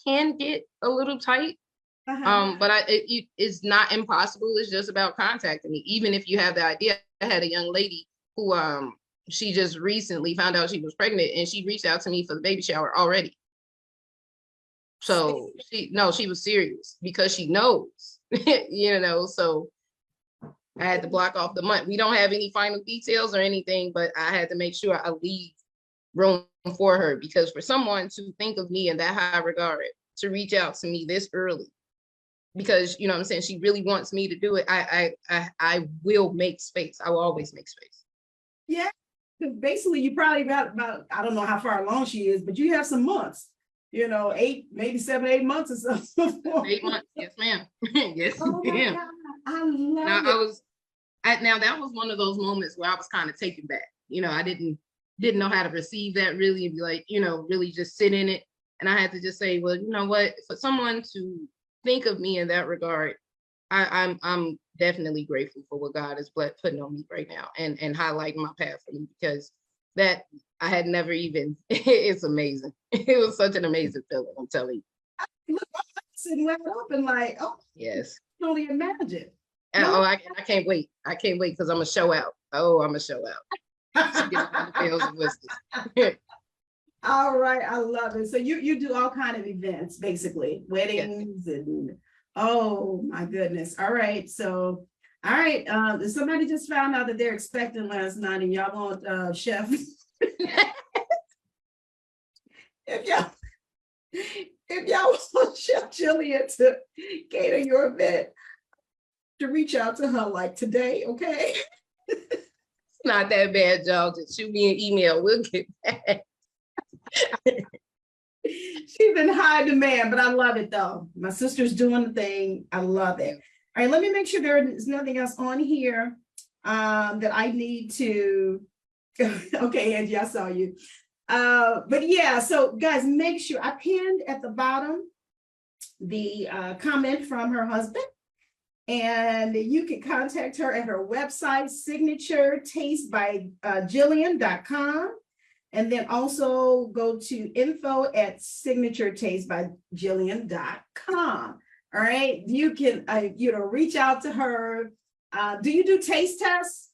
can get a little tight. But it's not impossible. It's just about contacting me. Even if you have the idea, I had a young lady who she just recently found out she was pregnant, and she reached out to me for the baby shower already. So she was serious, because she knows, so I had to block off the month. We don't have any final details or anything, but I had to make sure I leave room for her, because for someone to think of me in that high regard, to reach out to me this early, because what I'm saying, she really wants me to do it, I will make space. I will always make space. Yeah, because basically you probably got about, I don't know how far along she is, but you have some months, 8, maybe 7, 8 months or so. 8 months, yes, ma'am. Yes, oh ma'am. I love it. Now that was one of those moments where I was kind of taken back. I didn't know how to receive that really, and be really just sit in it. And I had to just say, well, you know what, for someone to think of me in that regard, I'm definitely grateful for what God is putting on me right now, and highlighting my path for me, because that I had never even, it's amazing. It was such an amazing feeling, I'm telling you. Look, I'm sitting right up and yes. I can only imagine. And, I can't wait. I can't wait, because I'm gonna show out. Oh, I'm gonna show out. So get the bells and whistles. All right, I love it. So you do all kind of events, basically, weddings and oh my goodness. All right, so all right. Somebody just found out that they're expecting last night, and y'all want chef. If y'all want Chef Jelian to cater your event, to reach out to her like today, okay? It's not that bad, y'all. Just shoot me an email. We'll get back. She's in high demand, but I love it though. My sister's doing the thing. I love it. All right, let me make sure there is nothing else on here that I need to. Okay, Angie, I saw you. But yeah, so guys, make sure I pinned at the bottom the comment from her husband, and you can contact her at her website, signaturetastebygillian.com. And then also go to info@signaturetastebygillian.com. All right, you can reach out to her. Do you do taste tests?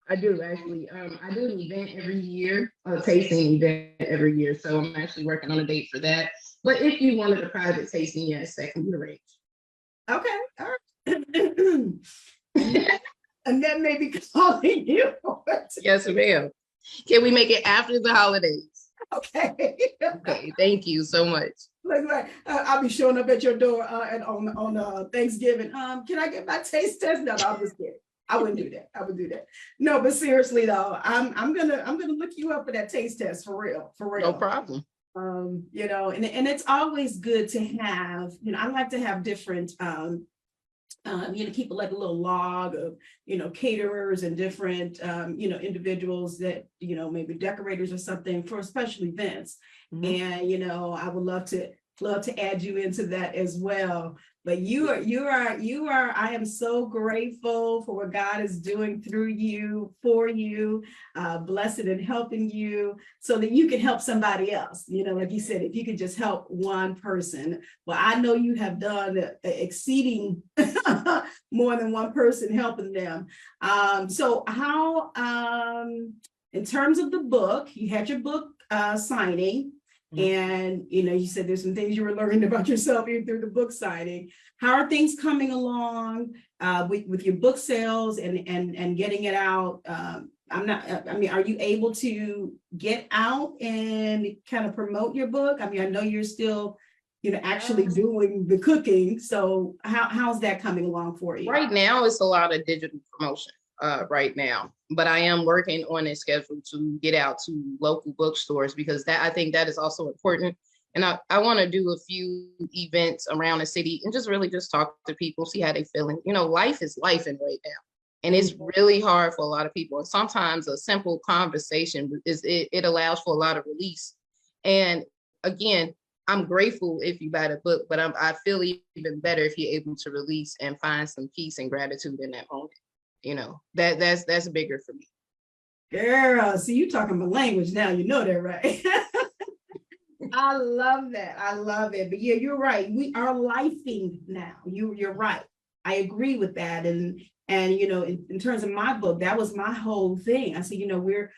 I do actually. I do an event every year, a tasting event every year. So I'm actually working on a date for that. But if you wanted a private tasting, yes, that can be arranged. Okay, all right. And then maybe calling you. Yes, ma'am. Can we make it after the holidays? Okay. Okay, thank you so much. Like I'll be showing up at your door and on Thanksgiving. Can I get my taste test? No, I'm just kidding. I wouldn't do that. I would do that. No, but seriously though, I'm gonna look you up for that taste test for real. No problem. And it's always good to have, I like to have different keep like a little log of, caterers and different, individuals that, maybe decorators or something for special events. And, I would love to add you into that as well. But I am so grateful for what God is doing through you, for you, blessed and helping you so that you can help somebody else. Like you said, if you could just help one person. Well, I know you have done exceeding more than one person helping them. So how, in terms of the book, you had your book signing. And, you said there's some things you were learning about yourself even through the book signing. How are things coming along with your book sales and getting it out? Are you able to get out and kind of promote your book? I know you're still, actually doing the cooking. So how's that coming along for you? Right now, it's a lot of digital promotion. Right now, but I am working on a schedule to get out to local bookstores because I think that is also important. And I want to do a few events around the city and just really talk to people, see how they feeling. Life is life in right now. And it's really hard for a lot of people. And sometimes a simple conversation it allows for a lot of release. And again, I'm grateful if you buy the book, but I feel even better if you're able to release and find some peace and gratitude in that moment. That's bigger for me. Girl, see, you talking my language now, that, right? I love that. I love it. But yeah, you're right. We are lifing now. You're right. I agree with that. And in terms of my book, that was my whole thing. I said, we're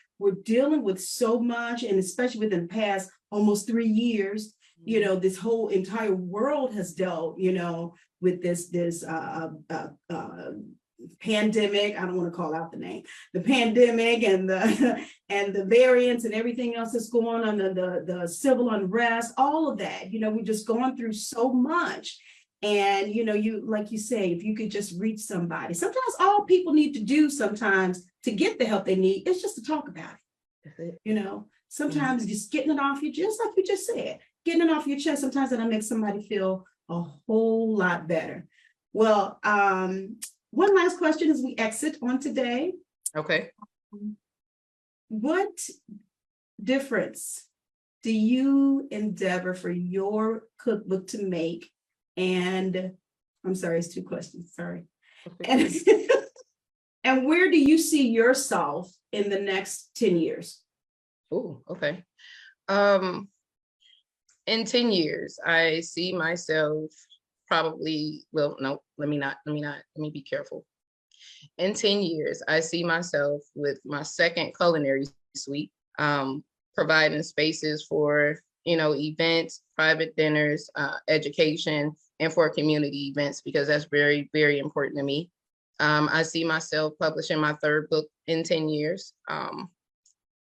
dealing with so much, and especially within the past almost 3 years, this whole entire world has dealt, with this pandemic. I don't want to call out the name, the pandemic and the variants and everything else that's going on, the civil unrest, all of that. We're just going through so much. And like you say, if you could just reach somebody, sometimes all people need to do sometimes to get the help they need is just to talk about it. Sometimes just getting it off you, just like you just said, getting it off your chest, sometimes that'll make somebody feel a whole lot better. Well, one last question as we exit on today. Okay. What difference do you endeavor for your cookbook to make? And I'm sorry, it's 2 questions, sorry. Okay. And where do you see yourself in the next 10 years? Oh, okay. In 10 years, I see myself probably, well, no, let me be careful. In 10 years, I see myself with my second culinary suite, providing spaces for, events, private dinners, education, and for community events, because that's very, very important to me. I see myself publishing my third book in 10 years,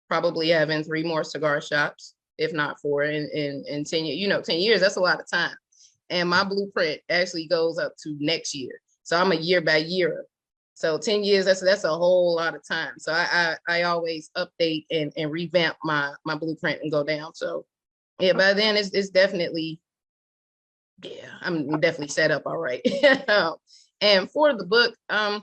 probably having 3 more cigar shops, if not 4 in 10 years. 10 years, that's a lot of time. And my blueprint actually goes up to next year. So I'm a year by year. So 10 years, that's a whole lot of time. So I always update and revamp my blueprint and go down. So yeah, by then it's definitely, I'm definitely set up all right. And for the book, I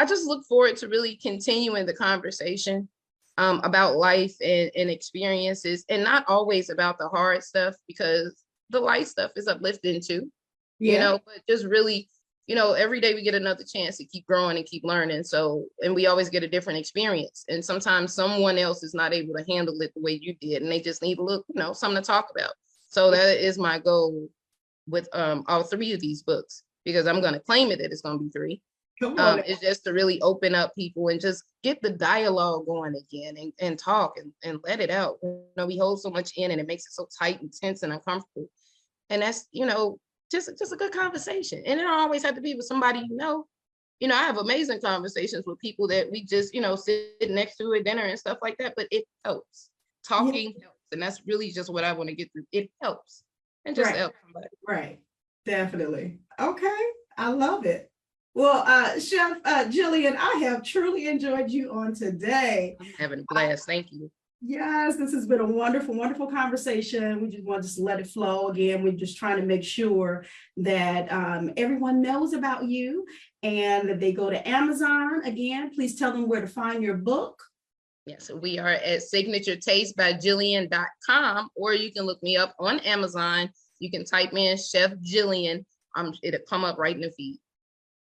just look forward to really continuing the conversation about life and experiences, and not always about the hard stuff, because the light stuff is uplifting too, but just really, every day we get another chance to keep growing and keep learning. So, and we always get a different experience. And sometimes someone else is not able to handle it the way you did, and they just need a little, something to talk about. So that is my goal with all 3 of these books, because I'm going to claim it that it's going to be 3. It's just to really open up people and just get the dialogue going again, and talk and let it out. We hold so much in, and it makes it so tight and tense and uncomfortable. And that's, just a good conversation. And it don't always have to be with somebody, I have amazing conversations with people that we just, sit next to at dinner and stuff like that, but it helps. Talking helps. And that's really just what I want to get through. It helps. And just help somebody. Right. Definitely. Okay. I love it. Well, Chef Jelian, I have truly enjoyed you on today. I'm having a blast. Thank you. Yes, this has been a wonderful, wonderful conversation. We just want to let it flow. Again, we're just trying to make sure that everyone knows about you, and that they go to Amazon. Again, please tell them where to find your book. Yes, we are at signaturetastebygelian.com, or you can look me up on Amazon. You can type in Chef Jelian. It'll come up right in the feed.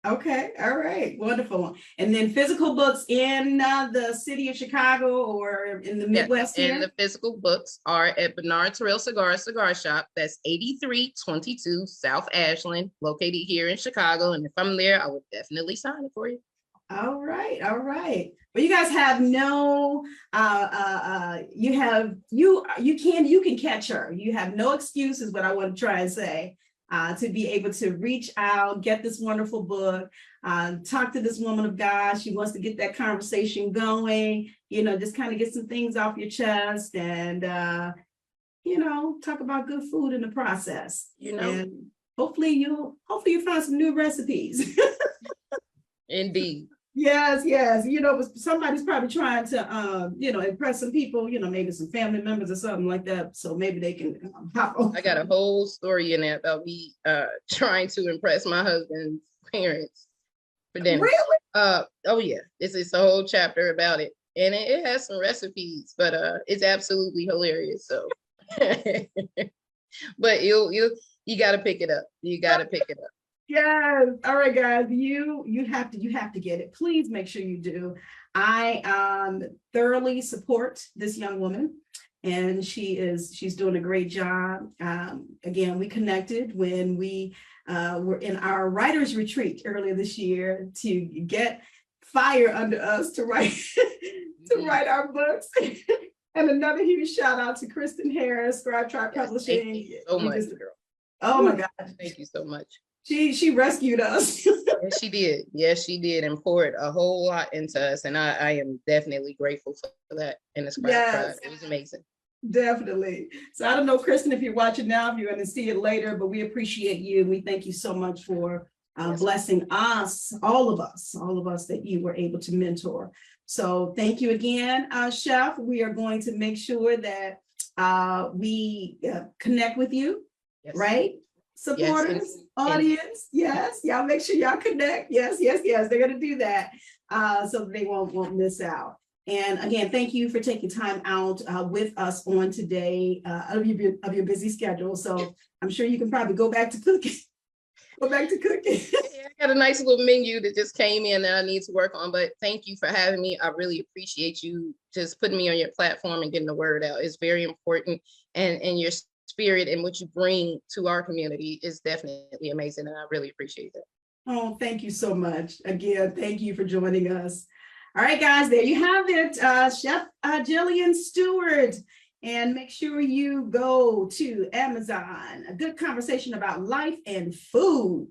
Okay, all right, wonderful. And then physical books in the city of Chicago or in the Midwest here? And the physical books are at Bernard Terrell Cigar Shop. That's 8322 South Ashland, located here in Chicago. And if I'm there, I would definitely sign it for you. All right, all right. Well, you guys have no, you can catch her. You have no excuse is what I want to try and say. To be able to reach out, get this wonderful book, talk to this woman of God. She wants to get that conversation going, just kind of get some things off your chest, and, talk about good food in the process. And hopefully you'll find some new recipes. Indeed. Yes. Somebody's probably trying to, impress some people, maybe some family members or something like that. So maybe they can hop on. I got a whole story in there about me trying to impress my husband's parents for dinner. Really? Oh yeah, it's a whole chapter about it, and it has some recipes, but it's absolutely hilarious. So, but you got to pick it up. You got to pick it up. Yes. All right, guys. You have to get it. Please make sure you do. I thoroughly support this young woman, and she's doing a great job. Again, we connected when we were in our writers retreat earlier this year to get fire under us to write write our books. And another huge shout out to Kristen Harris, Scribe Tribe Publishing. Thank you so much, girl. Oh my God. Thank you so much. She rescued us. Yes, she did. Yes, she did, and poured a whole lot into us. And I am definitely grateful for that in the Scribe Tribe. It was amazing. Definitely. So I don't know, Kristen, if you're watching now, if you're going to see it later, but we appreciate you. We thank you so much for blessing us, all of us that you were able to mentor. So thank you again, Chef. We are going to make sure that we connect with you, right? Supporters, audience, yes, y'all make sure y'all connect. Yes, they're going to do that so they won't miss out. And again, thank you for taking time out with us on today of your busy schedule. So I'm sure you can probably go back to cooking. Yeah, I got a nice little menu that just came in that I need to work on, but thank you for having me. I really appreciate you just putting me on your platform and getting the word out. It's very important, and your spirit and what you bring to our community is definitely amazing, and I really appreciate that. Oh, thank you so much. Again, thank you for joining us. All right, guys, there you have it. Chef Jelian Steward. And make sure you go to Amazon. A good conversation about life and food.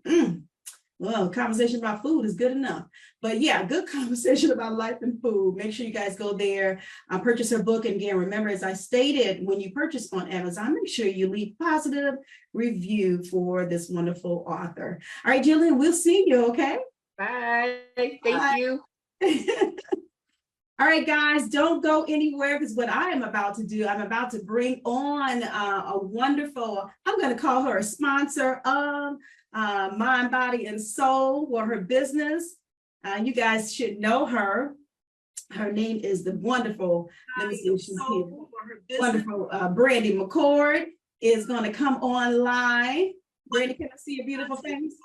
Well, conversation about food is good enough. But yeah, good conversation about life and food. Make sure you guys go there, purchase her book. And again, remember, as I stated, when you purchase on Amazon, make sure you leave positive review for this wonderful author. All right, Jillian, we'll see you, okay? Bye. Thank you. All right, guys, don't go anywhere, because what I am about to do, I'm about to bring on a wonderful, I'm going to call her a sponsor of Mind, Body, and Soul, or her business. You guys should know her. Her name is the wonderful, let me see if she's here. Wonderful Brandy McCord is going to come on live. Brandy, can I see your beautiful face?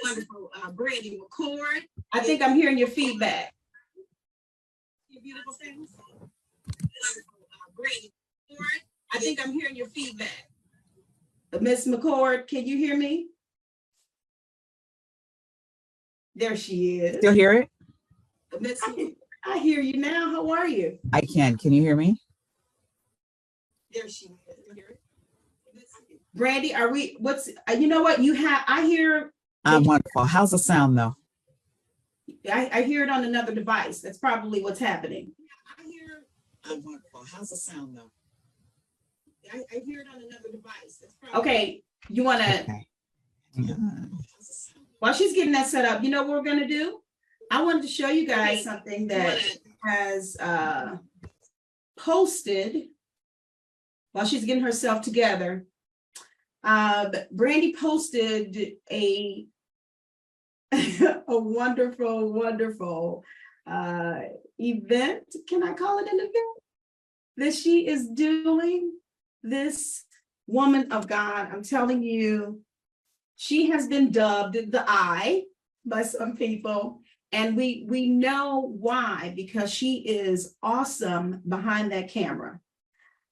Wonderful Brandy McCord. I think I'm hearing your feedback. Your beautiful things. Brandy McCord. I think I'm hearing your feedback. Miss McCord, can you hear me? There she is. Still hear it? Miss, I hear you now. How are you? I can. Can you hear me? There she is. Brandy, are we? What's? You know what you have? I hear. I'm wonderful. How's the sound though? I hear it on another device. That's probably what's happening. I hear. I'm wonderful. How's the sound though? I hear it on another device. That's probably okay. You want to? Okay. Hang on. While she's getting that set up, you know what we're gonna do? I wanted to show you guys something that has posted while she's getting herself together. Brandy posted a wonderful event. Can I call it an event that she is doing? This woman of God, I'm telling you, she has been dubbed the Eye by some people, and we know why, because she is awesome behind that camera.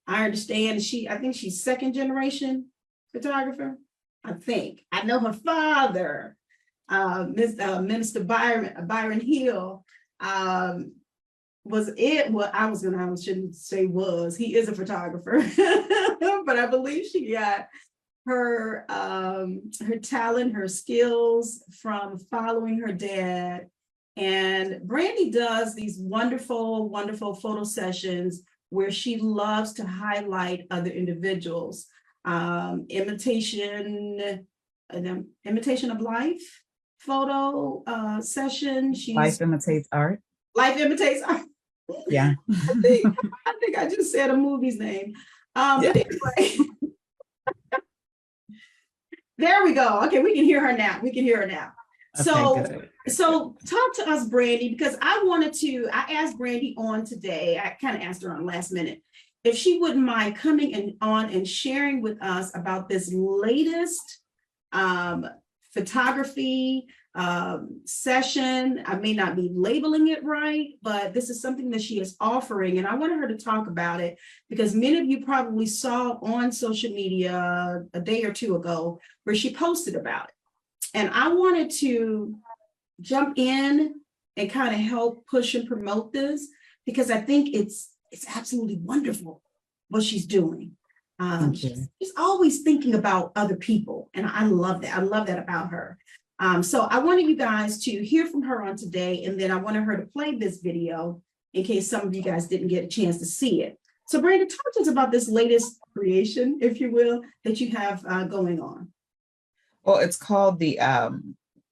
I understand I think she's second generation photographer. I think I know her father, Minister Byron Hill, I shouldn't say was, he is a photographer, but I believe she got her talent, her skills from following her dad. And Brandy does these wonderful photo sessions where she loves to highlight other individuals. Imitation of life photo session. Life imitates art. Life imitates art. Yeah. I think I just said a movie's name. But anyway. There we go. Okay, we can hear her now. Okay, So talk to us, Brandy, because I asked Brandy on today. I kind of asked her on last minute if she wouldn't mind coming on and sharing with us about this latest photography session. I may not be labeling it right, but this is something that she is offering, and I wanted her to talk about it because many of you probably saw on social media a day or two ago where she posted about it. And I wanted to jump in and kind of help push and promote this because I think it's absolutely wonderful what she's doing. She's always thinking about other people, and I love that. I love that about her. So I wanted you guys to hear from her on today, and then I wanted her to play this video in case some of you guys didn't get a chance to see it. So Brandon, talk to us about this latest creation, if you will, that you have going on. Well, it's called the,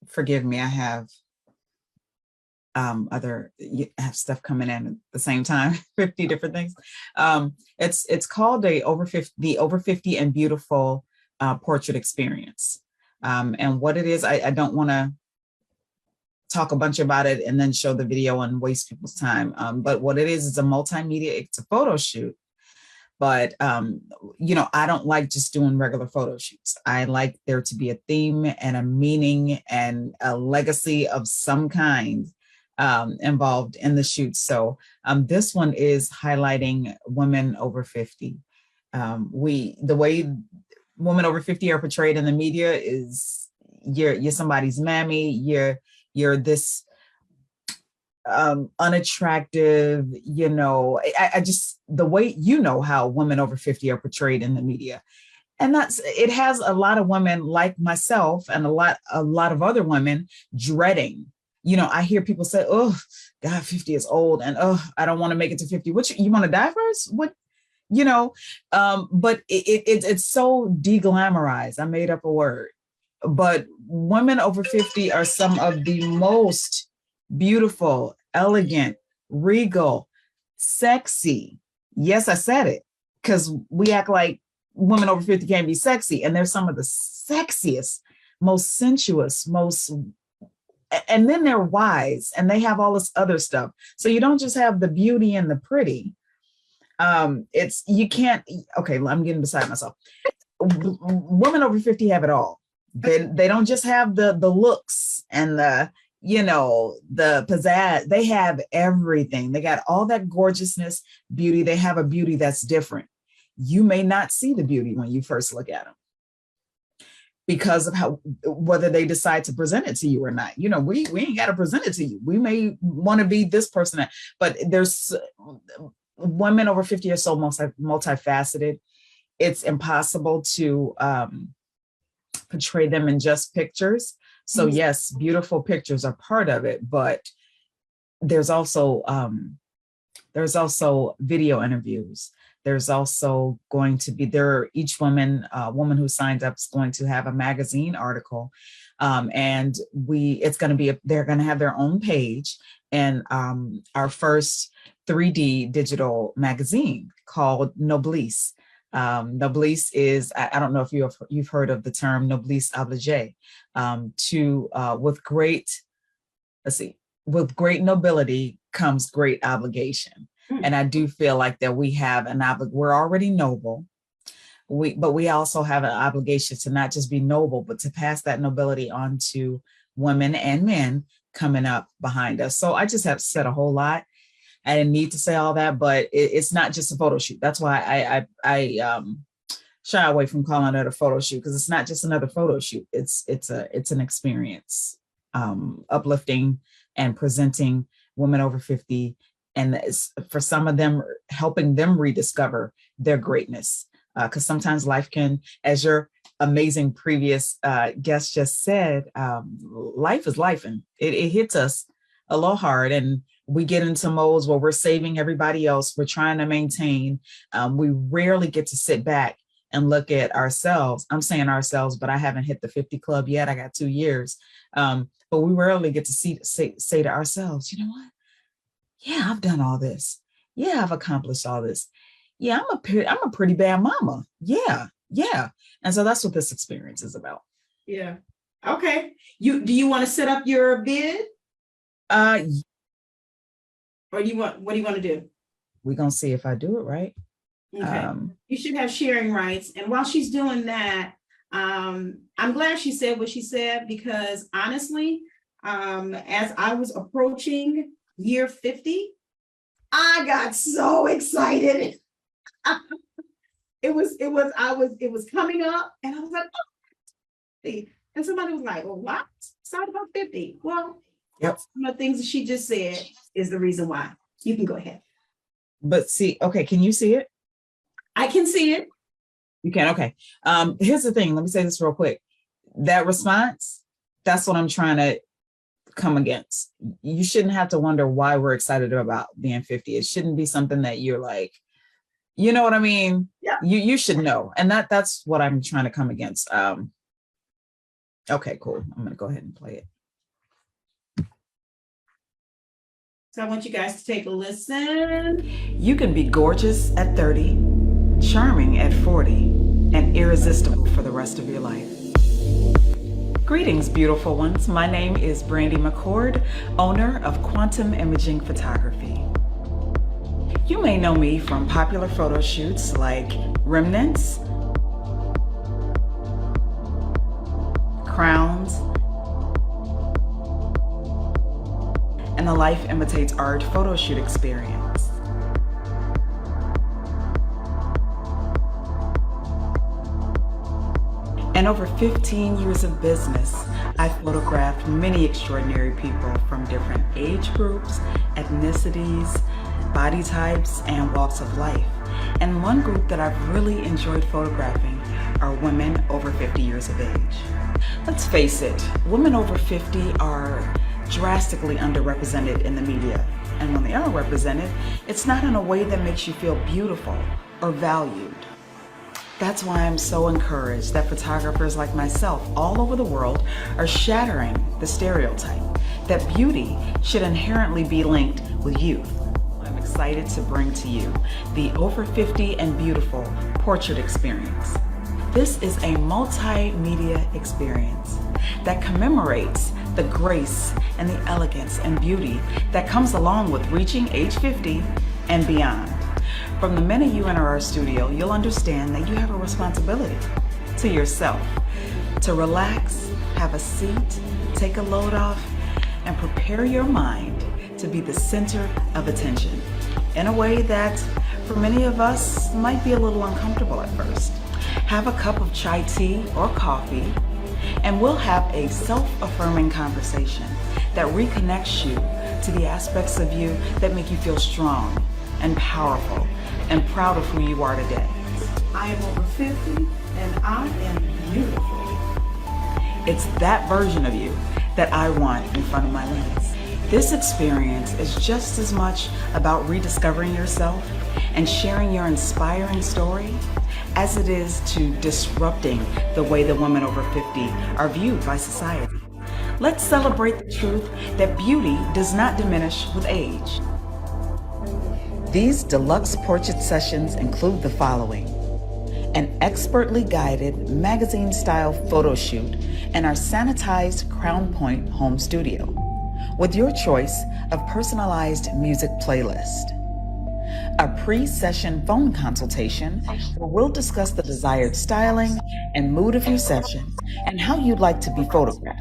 forgive me, I have have stuff coming in at the same time, 50 different things. It's called the Over 50 and Beautiful Portrait Experience. And what it is, I don't want to talk a bunch about it and then show the video and waste people's time. But what it is a multimedia, it's a photo shoot. But, I don't like just doing regular photo shoots. I like there to be a theme and a meaning and a legacy of some kind involved in the shoot. So this one is highlighting women over 50. The way women over 50 are portrayed in the media is you're somebody's mammy, you're this unattractive, I just, the way, how women over 50 are portrayed in the media. And it has a lot of women like myself and a lot of other women dreading. I hear people say, oh, God, 50 is old. And, oh, I don't want to make it to 50. What, you want to die first? What, but it's so de-glamorized. I made up a word. But women over 50 are some of the most beautiful, elegant, regal, sexy. Yes, I said it, because we act like women over 50 can't be sexy. And they're some of the sexiest, most sensuous, and then they're wise, and they have all this other stuff. So you don't just have the beauty and the pretty. You can't, okay, I'm getting beside myself. Women over 50 have it all. They don't just have the looks and the pizzazz. They have everything. They got all that gorgeousness, beauty. They have a beauty that's different. You may not see the beauty when you first look at them because of whether they decide to present it to you or not. We ain't got to present it to you. We may want to be this person, but there's women over 50 are so multifaceted. It's impossible to portray them in just pictures. So yes, beautiful pictures are part of it, but there's also video interviews. There's also going to be each woman who signs up is going to have a magazine article, and they're going to have their own page, and our first 3D digital magazine called Noblesse. Noblesse is, I don't know if you've heard of the term noblesse oblige, with great nobility comes great obligation. And I do feel like that we have we're already noble, but we also have an obligation to not just be noble, but to pass that nobility on to women and men coming up behind us. So I just have said a whole lot. I didn't need to say all that, but it's not just a photo shoot. That's why I shy away from calling it a photo shoot, because it's not just another photo shoot. It's an experience, uplifting and presenting women over 50, and for some of them, helping them rediscover their greatness. Because sometimes life can, as your amazing previous guest just said, life is life, and it hits us a little hard, and we get into modes where we're saving everybody else. We're trying to maintain. We rarely get to sit back and look at ourselves. I'm saying ourselves, but I haven't hit the 50 club yet. I got 2 years. But we rarely get to say to ourselves, you know what? Yeah, I've done all this. Yeah, I've accomplished all this. Yeah, I'm a pretty bad mama. Yeah. And so that's what this experience is about. Yeah. Okay. Do you want to set up your bid? Or what do you want to do? We're going to see if I do it right. Okay. You should have sharing rights. And while she's doing that, I'm glad she said what she said, because honestly, as I was approaching year 50, I got so excited. It was coming up, and I was like, oh. And somebody was like, well, what? Start about 50. Well, yep. Some of the things that she just said is the reason why. You can go ahead. But see, okay, can you see it? I can see it. You can, okay. Here's the thing, let me say this real quick. That response, that's what I'm trying to come against. You shouldn't have to wonder why we're excited about being 50. It shouldn't be something that you're like, you know what I mean? Yeah. You should know. And that's what I'm trying to come against. Okay, cool. I'm gonna go ahead and play it. So I want you guys to take a listen. You can be gorgeous at 30, charming at 40, and irresistible for the rest of your life. Greetings, beautiful ones. My name is Brandy McCord, owner of Quantum Imaging Photography. You may know me from popular photo shoots like Remnants, Crowns, and the Life Imitates Art photo shoot experience. In over 15 years of business, I've photographed many extraordinary people from different age groups, ethnicities, body types, and walks of life. And one group that I've really enjoyed photographing are women over 50 years of age. Let's face it, women over 50 are drastically underrepresented in the media. And when they are represented, it's not in a way that makes you feel beautiful or valued. That's why I'm so encouraged that photographers like myself all over the world are shattering the stereotype that beauty should inherently be linked with youth. I'm excited to bring to you the Over 50 and Beautiful Portrait Experience. This is a multimedia experience that commemorates the grace and the elegance and beauty that comes along with reaching age 50 and beyond. From the minute you enter our studio, you'll understand that you have a responsibility to yourself to relax, have a seat, take a load off, and prepare your mind to be the center of attention in a way that for many of us might be a little uncomfortable at first. Have a cup of chai tea or coffee, and we'll have a self-affirming conversation that reconnects you to the aspects of you that make you feel strong and powerful and proud of who you are today. I am over 50 and I am beautiful. It's that version of you that I want in front of my lens. This experience is just as much about rediscovering yourself and sharing your inspiring story as it is to disrupting the way that women over 50 are viewed by society. Let's celebrate the truth that beauty does not diminish with age. These deluxe portrait sessions include the following: an expertly guided magazine-style photo shoot in our sanitized Crown Point home studio with your choice of personalized music playlist. A pre-session phone consultation where we'll discuss the desired styling and mood of your session and how you'd like to be photographed.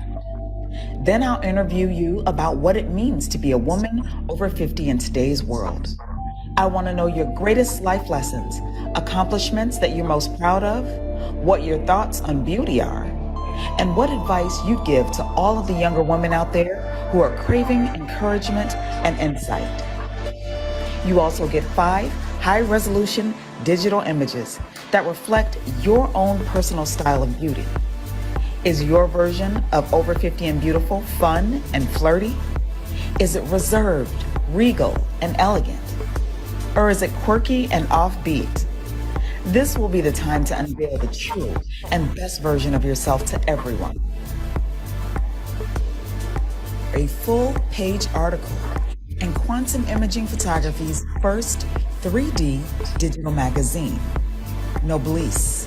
Then I'll interview you about what it means to be a woman over 50 in today's world. I want to know your greatest life lessons, accomplishments that you're most proud of, what your thoughts on beauty are, and what advice you'd give to all of the younger women out there who are craving encouragement and insight. You also get 5 high-resolution digital images that reflect your own personal style of beauty. Is your version of Over 50 and Beautiful fun and flirty? Is it reserved, regal, and elegant? Or is it quirky and offbeat? This will be the time to unveil the true and best version of yourself to everyone. A full-page article in Quantum Imaging Photography's first 3D digital magazine, Noblesse,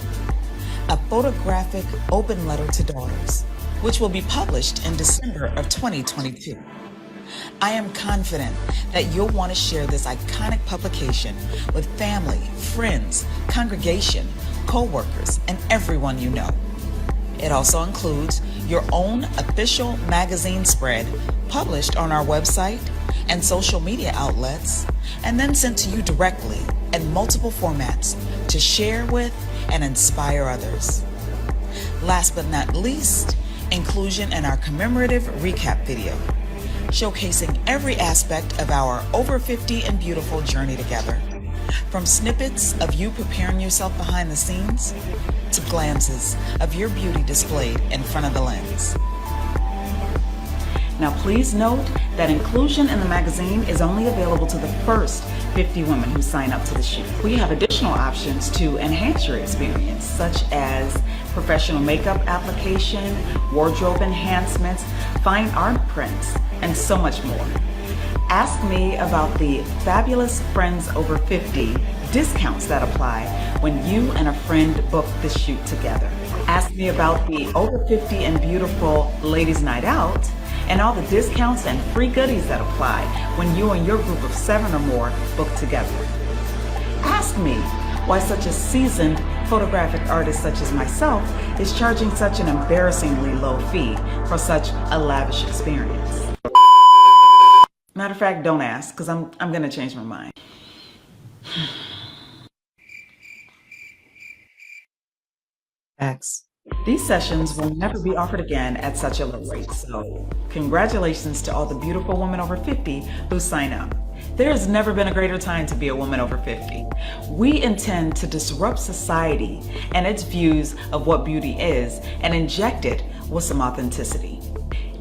a photographic open letter to daughters, which will be published in December of 2022. I am confident that you'll want to share this iconic publication with family, friends, congregation, co-workers, and everyone you know. It also includes your own official magazine spread published on our website and social media outlets, and then sent to you directly in multiple formats to share with and inspire others. Last but not least, inclusion in our commemorative recap video, showcasing every aspect of our Over 50 and Beautiful journey together, from snippets of you preparing yourself behind the scenes to glances of your beauty displayed in front of the lens. Now please note that inclusion in the magazine is only available to the first 50 women who sign up to the shoot. We have additional options to enhance your experience, such as professional makeup application, wardrobe enhancements, fine art prints, and so much more. Ask me about the fabulous Friends Over 50 discounts that apply when you and a friend book the shoot together. Ask me about the Over 50 and Beautiful Ladies Night Out and all the discounts and free goodies that apply when you and your group of 7 or more book together. Ask me why such a seasoned photographic artist such as myself is charging such an embarrassingly low fee for such a lavish experience. Matter of fact, don't ask, because I'm gonna change my mind. X. These sessions will never be offered again at such a low rate, so congratulations to all the beautiful women over 50 who sign up. There has never been a greater time to be a woman over 50. We intend to disrupt society and its views of what beauty is and inject it with some authenticity.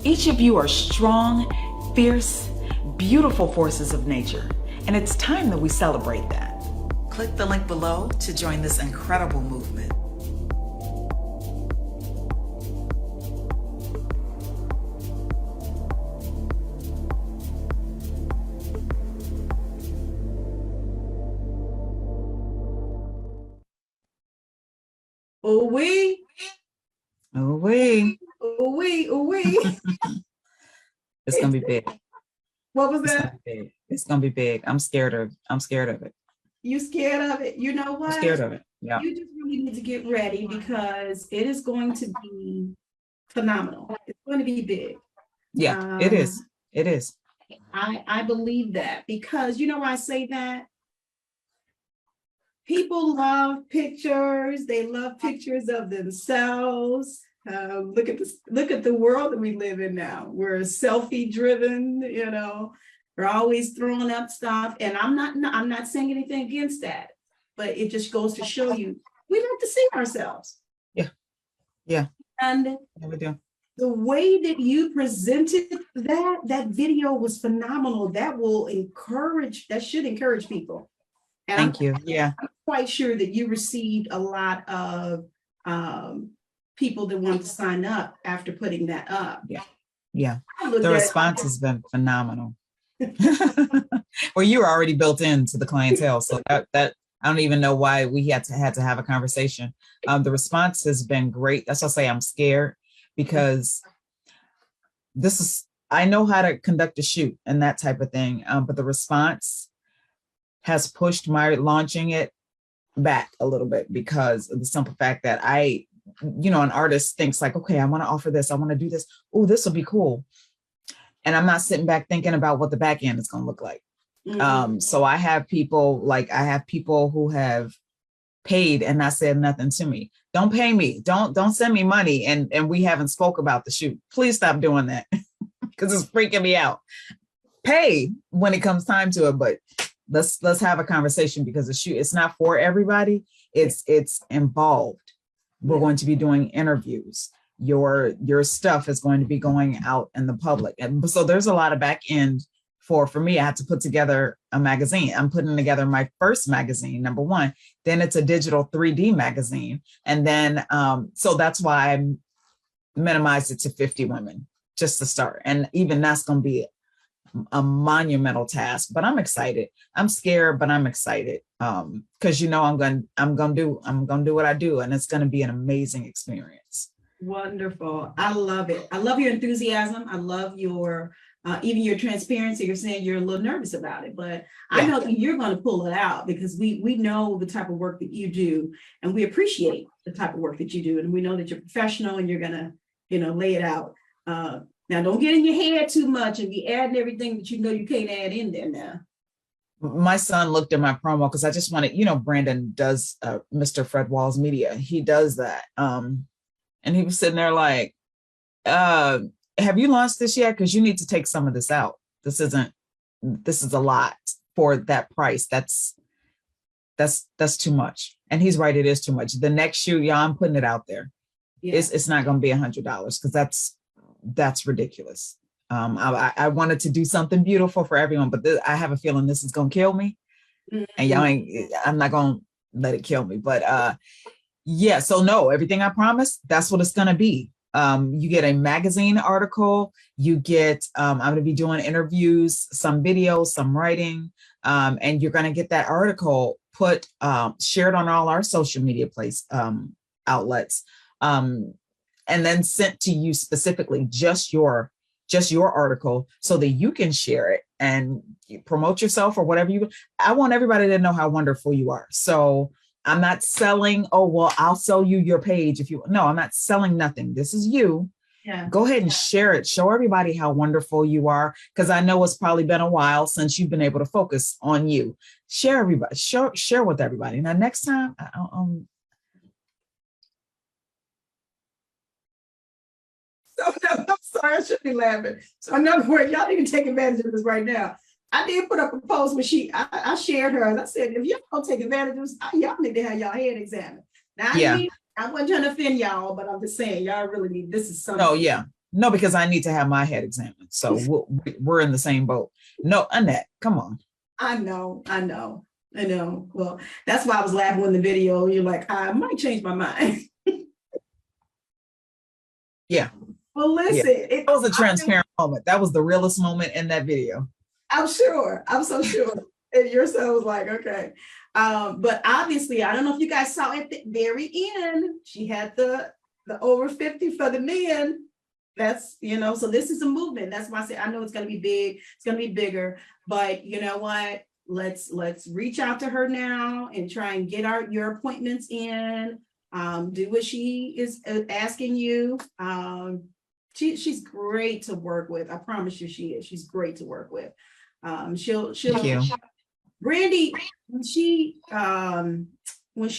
Each of you are strong, fierce, beautiful forces of nature, and it's time that we celebrate that. Click the link below to join this incredible movement. Oh, we. Oh, wait. Oh, we. Oh, we. It's gonna be big. What was It's that? gonna be big. It's gonna be big. I'm scared of it. You scared of it? You know I'm what? scared of it. Yeah. You just really need to get ready because it is going to be phenomenal. It's going to be big. Yeah, it is. It is. I believe that because you know why I say that? People love pictures. They love pictures of themselves. Look at the world that we live in now. We're selfie driven, you know. We're always throwing up stuff. And I'm not saying anything against that, but it just goes to show you we like to see ourselves. Yeah. Yeah. And Yeah, we do. the way that you presented that video was phenomenal. That should encourage people. And Thank you. Yeah. I'm quite sure that you received a lot of people that wanted to sign up after putting that up. Yeah. I looked The at it, response has been phenomenal. Well, you were already built into the clientele, so that I don't even know why we had to have a conversation. The response has been great. That's why I say I'm scared because I know how to conduct a shoot and that type of thing, but the response has pushed my launching it back a little bit because of the simple fact that an artist thinks like, okay, I want to offer this, I want to do this. Oh, this will be cool. And I'm not sitting back thinking about what the back end is going to look like. So I have people who have paid and not said nothing to me. Don't pay me. Don't send me money. And we haven't spoke about the shoot. Please stop doing that because it's freaking me out. Pay when it comes time to it, but let's have a conversation because the shoot, it's not for everybody. It's involved. We're going to be doing interviews. Your stuff is going to be going out in the public. And so there's a lot of back end for me. I had to put together a magazine. I'm putting together my first magazine, number one. Then it's a digital 3D magazine. And then, so that's why I minimized it to 50 women just to start. And even that's going to be a monumental task, but I'm excited. I'm scared, but I'm excited. Cause I'm going to do what I do. And it's going to be an amazing experience. Wonderful. I love it. I love your enthusiasm. I love your even your transparency. You're saying you're a little nervous about it, but I know that you're going to pull it out because we know the type of work that you do and we appreciate the type of work that you do. And we know that you're professional and you're going to, lay it out. Now don't get in your head too much and be adding everything that you know you can't add in there now. My son looked at my promo because I just wanted, Brandon does Mr. Fred Wall's media. He does that. And he was sitting there like, have you launched this yet? Because you need to take some of this out. This is a lot for that price. That's too much. And he's right, it is too much. The next shoe, I'm putting it out there. Yeah. It's not going to be $100 because that's ridiculous. I wanted to do something beautiful for everyone, but I have a feeling this is going to kill me. And I'm not going to let it kill me, but so no, everything I promised, that's what it's going to be. You get a magazine article, you get, I'm going to be doing interviews, some videos, some writing, and you're going to get that article shared on all our social media outlets, and then sent to you specifically, just your article so that you can share it and promote yourself or whatever I want everybody to know how wonderful you are. So I'm not selling, I'll sell you your page no, I'm not selling nothing. This is you. Yeah. Go ahead and share it. Show everybody how wonderful you are. Because I know it's probably been a while since you've been able to focus on you. Share with everybody. Now, next time, sorry, I should be laughing. So in other words, y'all need to take advantage of this right now. I did put up a post when I shared her, and I said, if y'all don't take advantage of this, y'all need to have y'all head examined. Now, I wasn't trying to offend y'all, but I'm just saying, y'all really need, this is something. Oh, yeah. No, because I need to have my head examined. So we're in the same boat. No, Annette, come on. I know. Well, that's why I was laughing when the video, you're like, I might change my mind. Yeah. Well, listen. It was a transparent moment. That was the realest moment in that video. I'm sure. I'm so sure. And your son was like, okay. But obviously, I don't know if you guys saw at the very end, she had the over 50 for the men. That's, so this is a movement. That's why I say I know it's going to be big. It's going to be bigger. But you know what? Let's reach out to her now and try and get your appointments in. Do what she is asking you. She's great to work with. I promise you she is. She's great to work with. She'll Thank you. Brandy, when she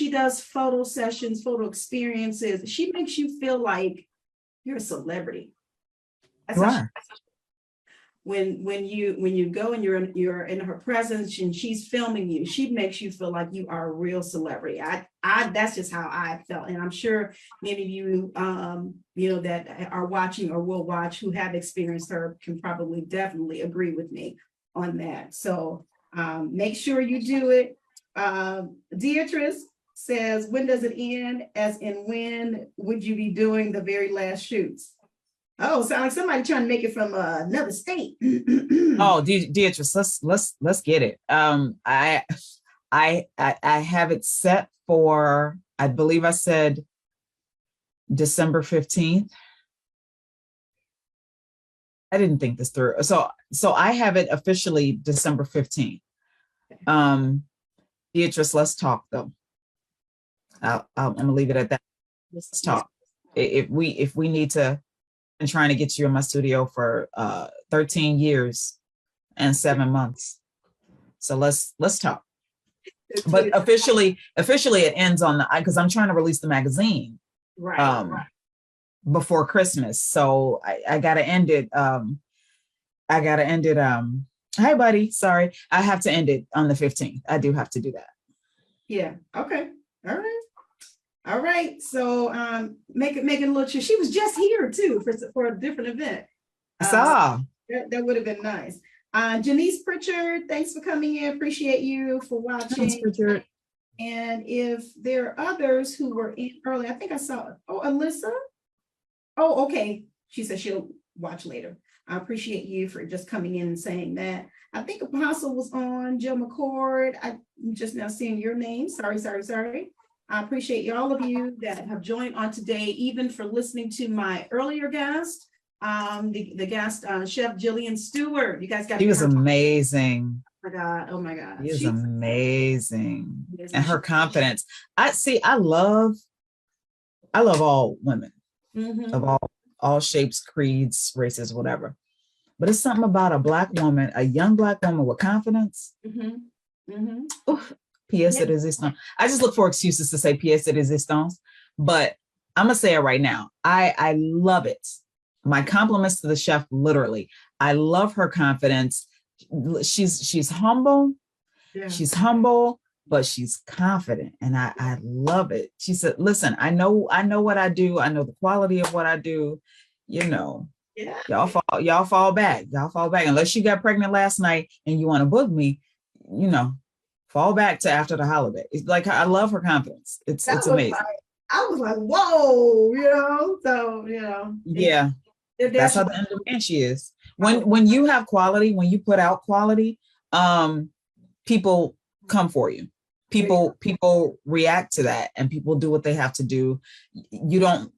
does photo sessions, photo experiences, she makes you feel like you're a celebrity. That's how when you go and you're in her presence and she's filming you, she makes you feel like you are a real celebrity. I that's just how I felt, and I'm sure many of you that are watching or will watch who have experienced her can probably definitely agree with me on that. So make sure you do it. Beatrice says, when does it end? As in, when would you be doing the very last shoots? Oh, sound like somebody trying to make it from another state. Oh, Beatrice, let's get it. I have it set for, I believe I said December 15th. I didn't think this through. So I have it officially December 15th. Beatrice, let's talk though. I'm gonna leave it at that. Let's talk. If we need to, I'm trying to get you in my studio for 13 years and 7 months. So let's talk. But officially it ends on because I'm trying to release the magazine before Christmas. So I gotta end it. Hi buddy, sorry. I have to end it on the 15th. I do have to do that. Yeah. Okay. All right. So make it a little. She was just here too for a different event. That would have been nice. Janice Pritchard, thanks for coming in. Appreciate you for watching. Thanks, Pritchard. And if there are others who were in early, I think I saw. Oh, Alyssa. Oh, okay. She said she'll watch later. I appreciate you for just coming in and saying that. I think Apostle was on. Jill McCord. I'm just now seeing your name. Sorry. I appreciate all of you that have joined on today, even for listening to my earlier guest, the guest, Chef Jelian Steward. You guys got. She was amazing. Oh my God. She's amazing. And her confidence. I love all women of all shapes, creeds, races, whatever. But it's something about a Black woman, a young Black woman with confidence. Oof, pièce de résistance. I just look for excuses to say pièce de résistance, but I'm gonna say it right now. I love it. My compliments to the chef, literally. I love her confidence. She's humble. Yeah. She's humble, but she's confident, and I love it. She said, "Listen, I know what I do. I know the quality of what I do. Yeah. Y'all fall back. Unless you got pregnant last night and you want to book me, fall back to after the holiday." It's like, I love her confidence. It's amazing. I was like, whoa, yeah. That's how the end of the she is. When you have quality, when you put out quality, people come for you. People react to that, and people do what they have to do. You don't,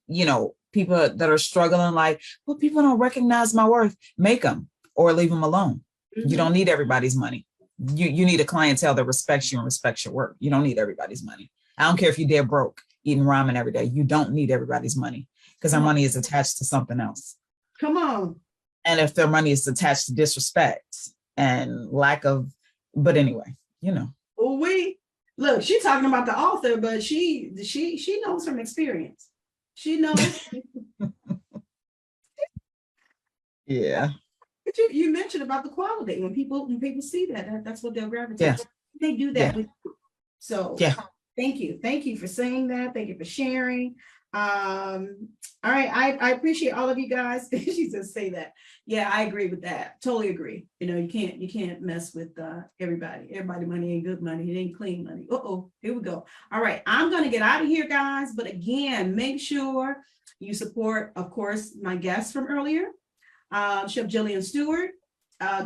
people that are struggling, like, well, people don't recognize my worth. Make them or leave them alone. You don't need everybody's money. You need a clientele that respects you and respects your work. You don't need everybody's money. I don't care if you're dead broke eating ramen every day. You don't need everybody's money, because our money is attached to something else. Come on. And if their money is attached to disrespect and lack of, but anyway, Well, look, she's talking about the author, but she knows from experience. She knows. Yeah. But you mentioned about the quality. When people see that's what they'll gravitate. Yeah. They do that Yeah. with you. So Yeah. thank you for saying that. Thank you for sharing. All right, I appreciate all of you guys. She says say that. Yeah, I agree with that. Totally agree. You can't mess with everybody. Everybody money ain't good money. It ain't clean money. Here we go. All right, I'm gonna get out of here, guys. But again, make sure you support, of course, my guest from earlier, Chef Jelian Steward.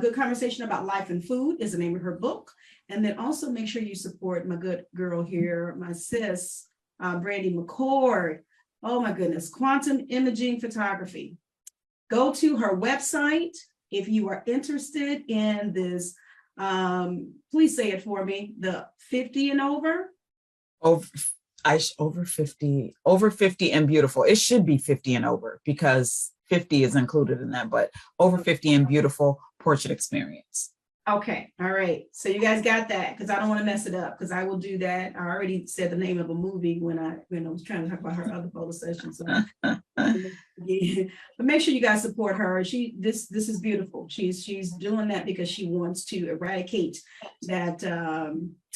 Good Conversation About Life and Food is the name of her book. And then also make sure you support my good girl here, my sis, Brandy McCord. Oh my goodness, quantum imaging photography. Go to her website if you are interested in this. Please say it for me. The 50 and over. Over 50 and beautiful. It should be 50 and over because 50 is included in that, but over 50 and beautiful portrait experience. Okay, all right. So you guys got that, because I don't want to mess it up, because I will do that. I already said the name of a movie when I was trying to talk about her other photo session. So yeah. But make sure you guys support her. This is beautiful. She's doing that because she wants to eradicate that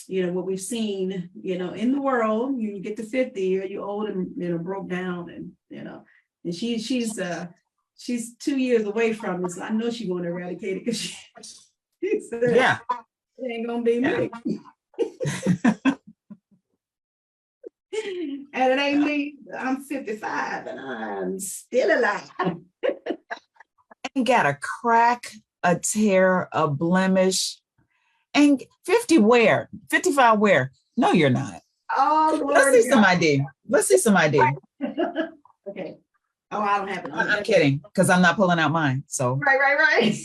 what we've seen, in the world. You get to 50 or you're old and broke down, and and she's 2 years away from it. So I know she want to eradicate it, because she said, Yeah. it ain't gonna be me. And it ain't me. I'm 55 and I'm still alive. Ain't got a crack, a tear, a blemish. And 50 where? 55 where? No, you're not. Oh, Let's see some ID. Let's see some ID. Okay. Oh, I don't have it. I'm kidding, because I'm not pulling out mine. So Right.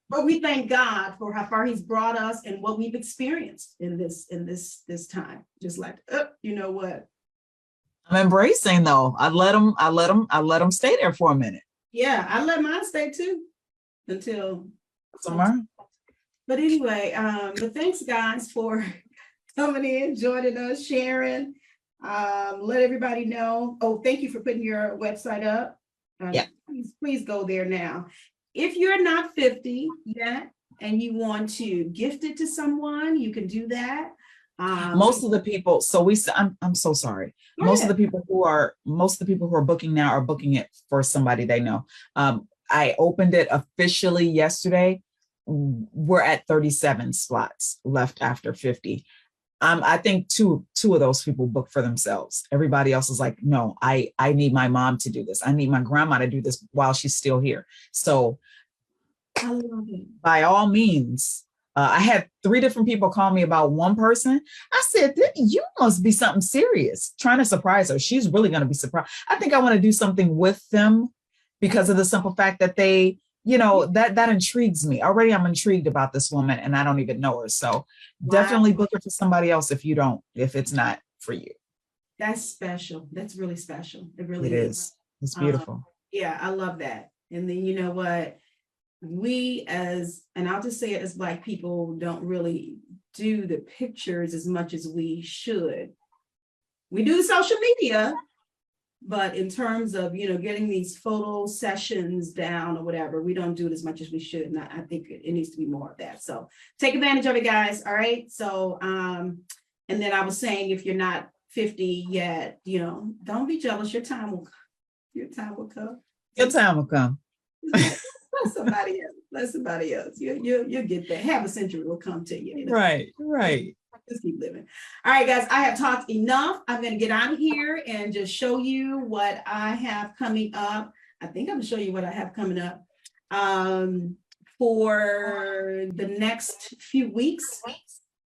But we thank God for how far He's brought us and what we've experienced in this time. Just like, you know what? I'm embracing though. I let them stay there for a minute. Yeah, I let mine stay too until Tomorrow. But anyway, but thanks guys for coming in, joining us, sharing. Let everybody know. Oh, thank you for putting your website up. Yeah. Please go there now. If you're not 50 yet and you want to gift it to someone, you can do that. Most of the people, I'm so sorry. Most of the people who are booking now are booking it for somebody they know. I opened it officially yesterday. We're at 37 slots left after 50. I think two of those people booked for themselves. Everybody else is like, no, I need my mom to do this. I need my grandma to do this while she's still here. So I love it. By all means, I had 3 different people call me about one person. I said, you must be something serious, trying to surprise her. She's really going to be surprised. I think I want to do something with them because of the simple fact that they, that intrigues me. Already I'm intrigued about this woman and I don't even know her. So Definitely book it for somebody else if it's not for you. That's special. That's really special. It really is. It's beautiful. Yeah, I love that. And then you know what? And I'll just say it, as Black people don't really do the pictures as much as we should. We do the social media, but in terms of, getting these photo sessions down or whatever, we don't do it as much as we should. And I think it needs to be more of that. So take advantage of it, guys. All right. So, and then I was saying, if you're not 50 yet, don't be jealous. Your time will come. Your time will come. Your time will come. Let somebody else. You'll get there. Half a century will come to you. Right. Just keep living. All right, guys, I have talked enough. I'm going to get out of here and just show you what I have coming up. I think I'm going to show you what I have coming up for the next few weeks.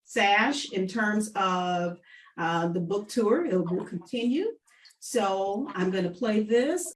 Sash, in terms of the book tour, it will continue. So I'm going to play this.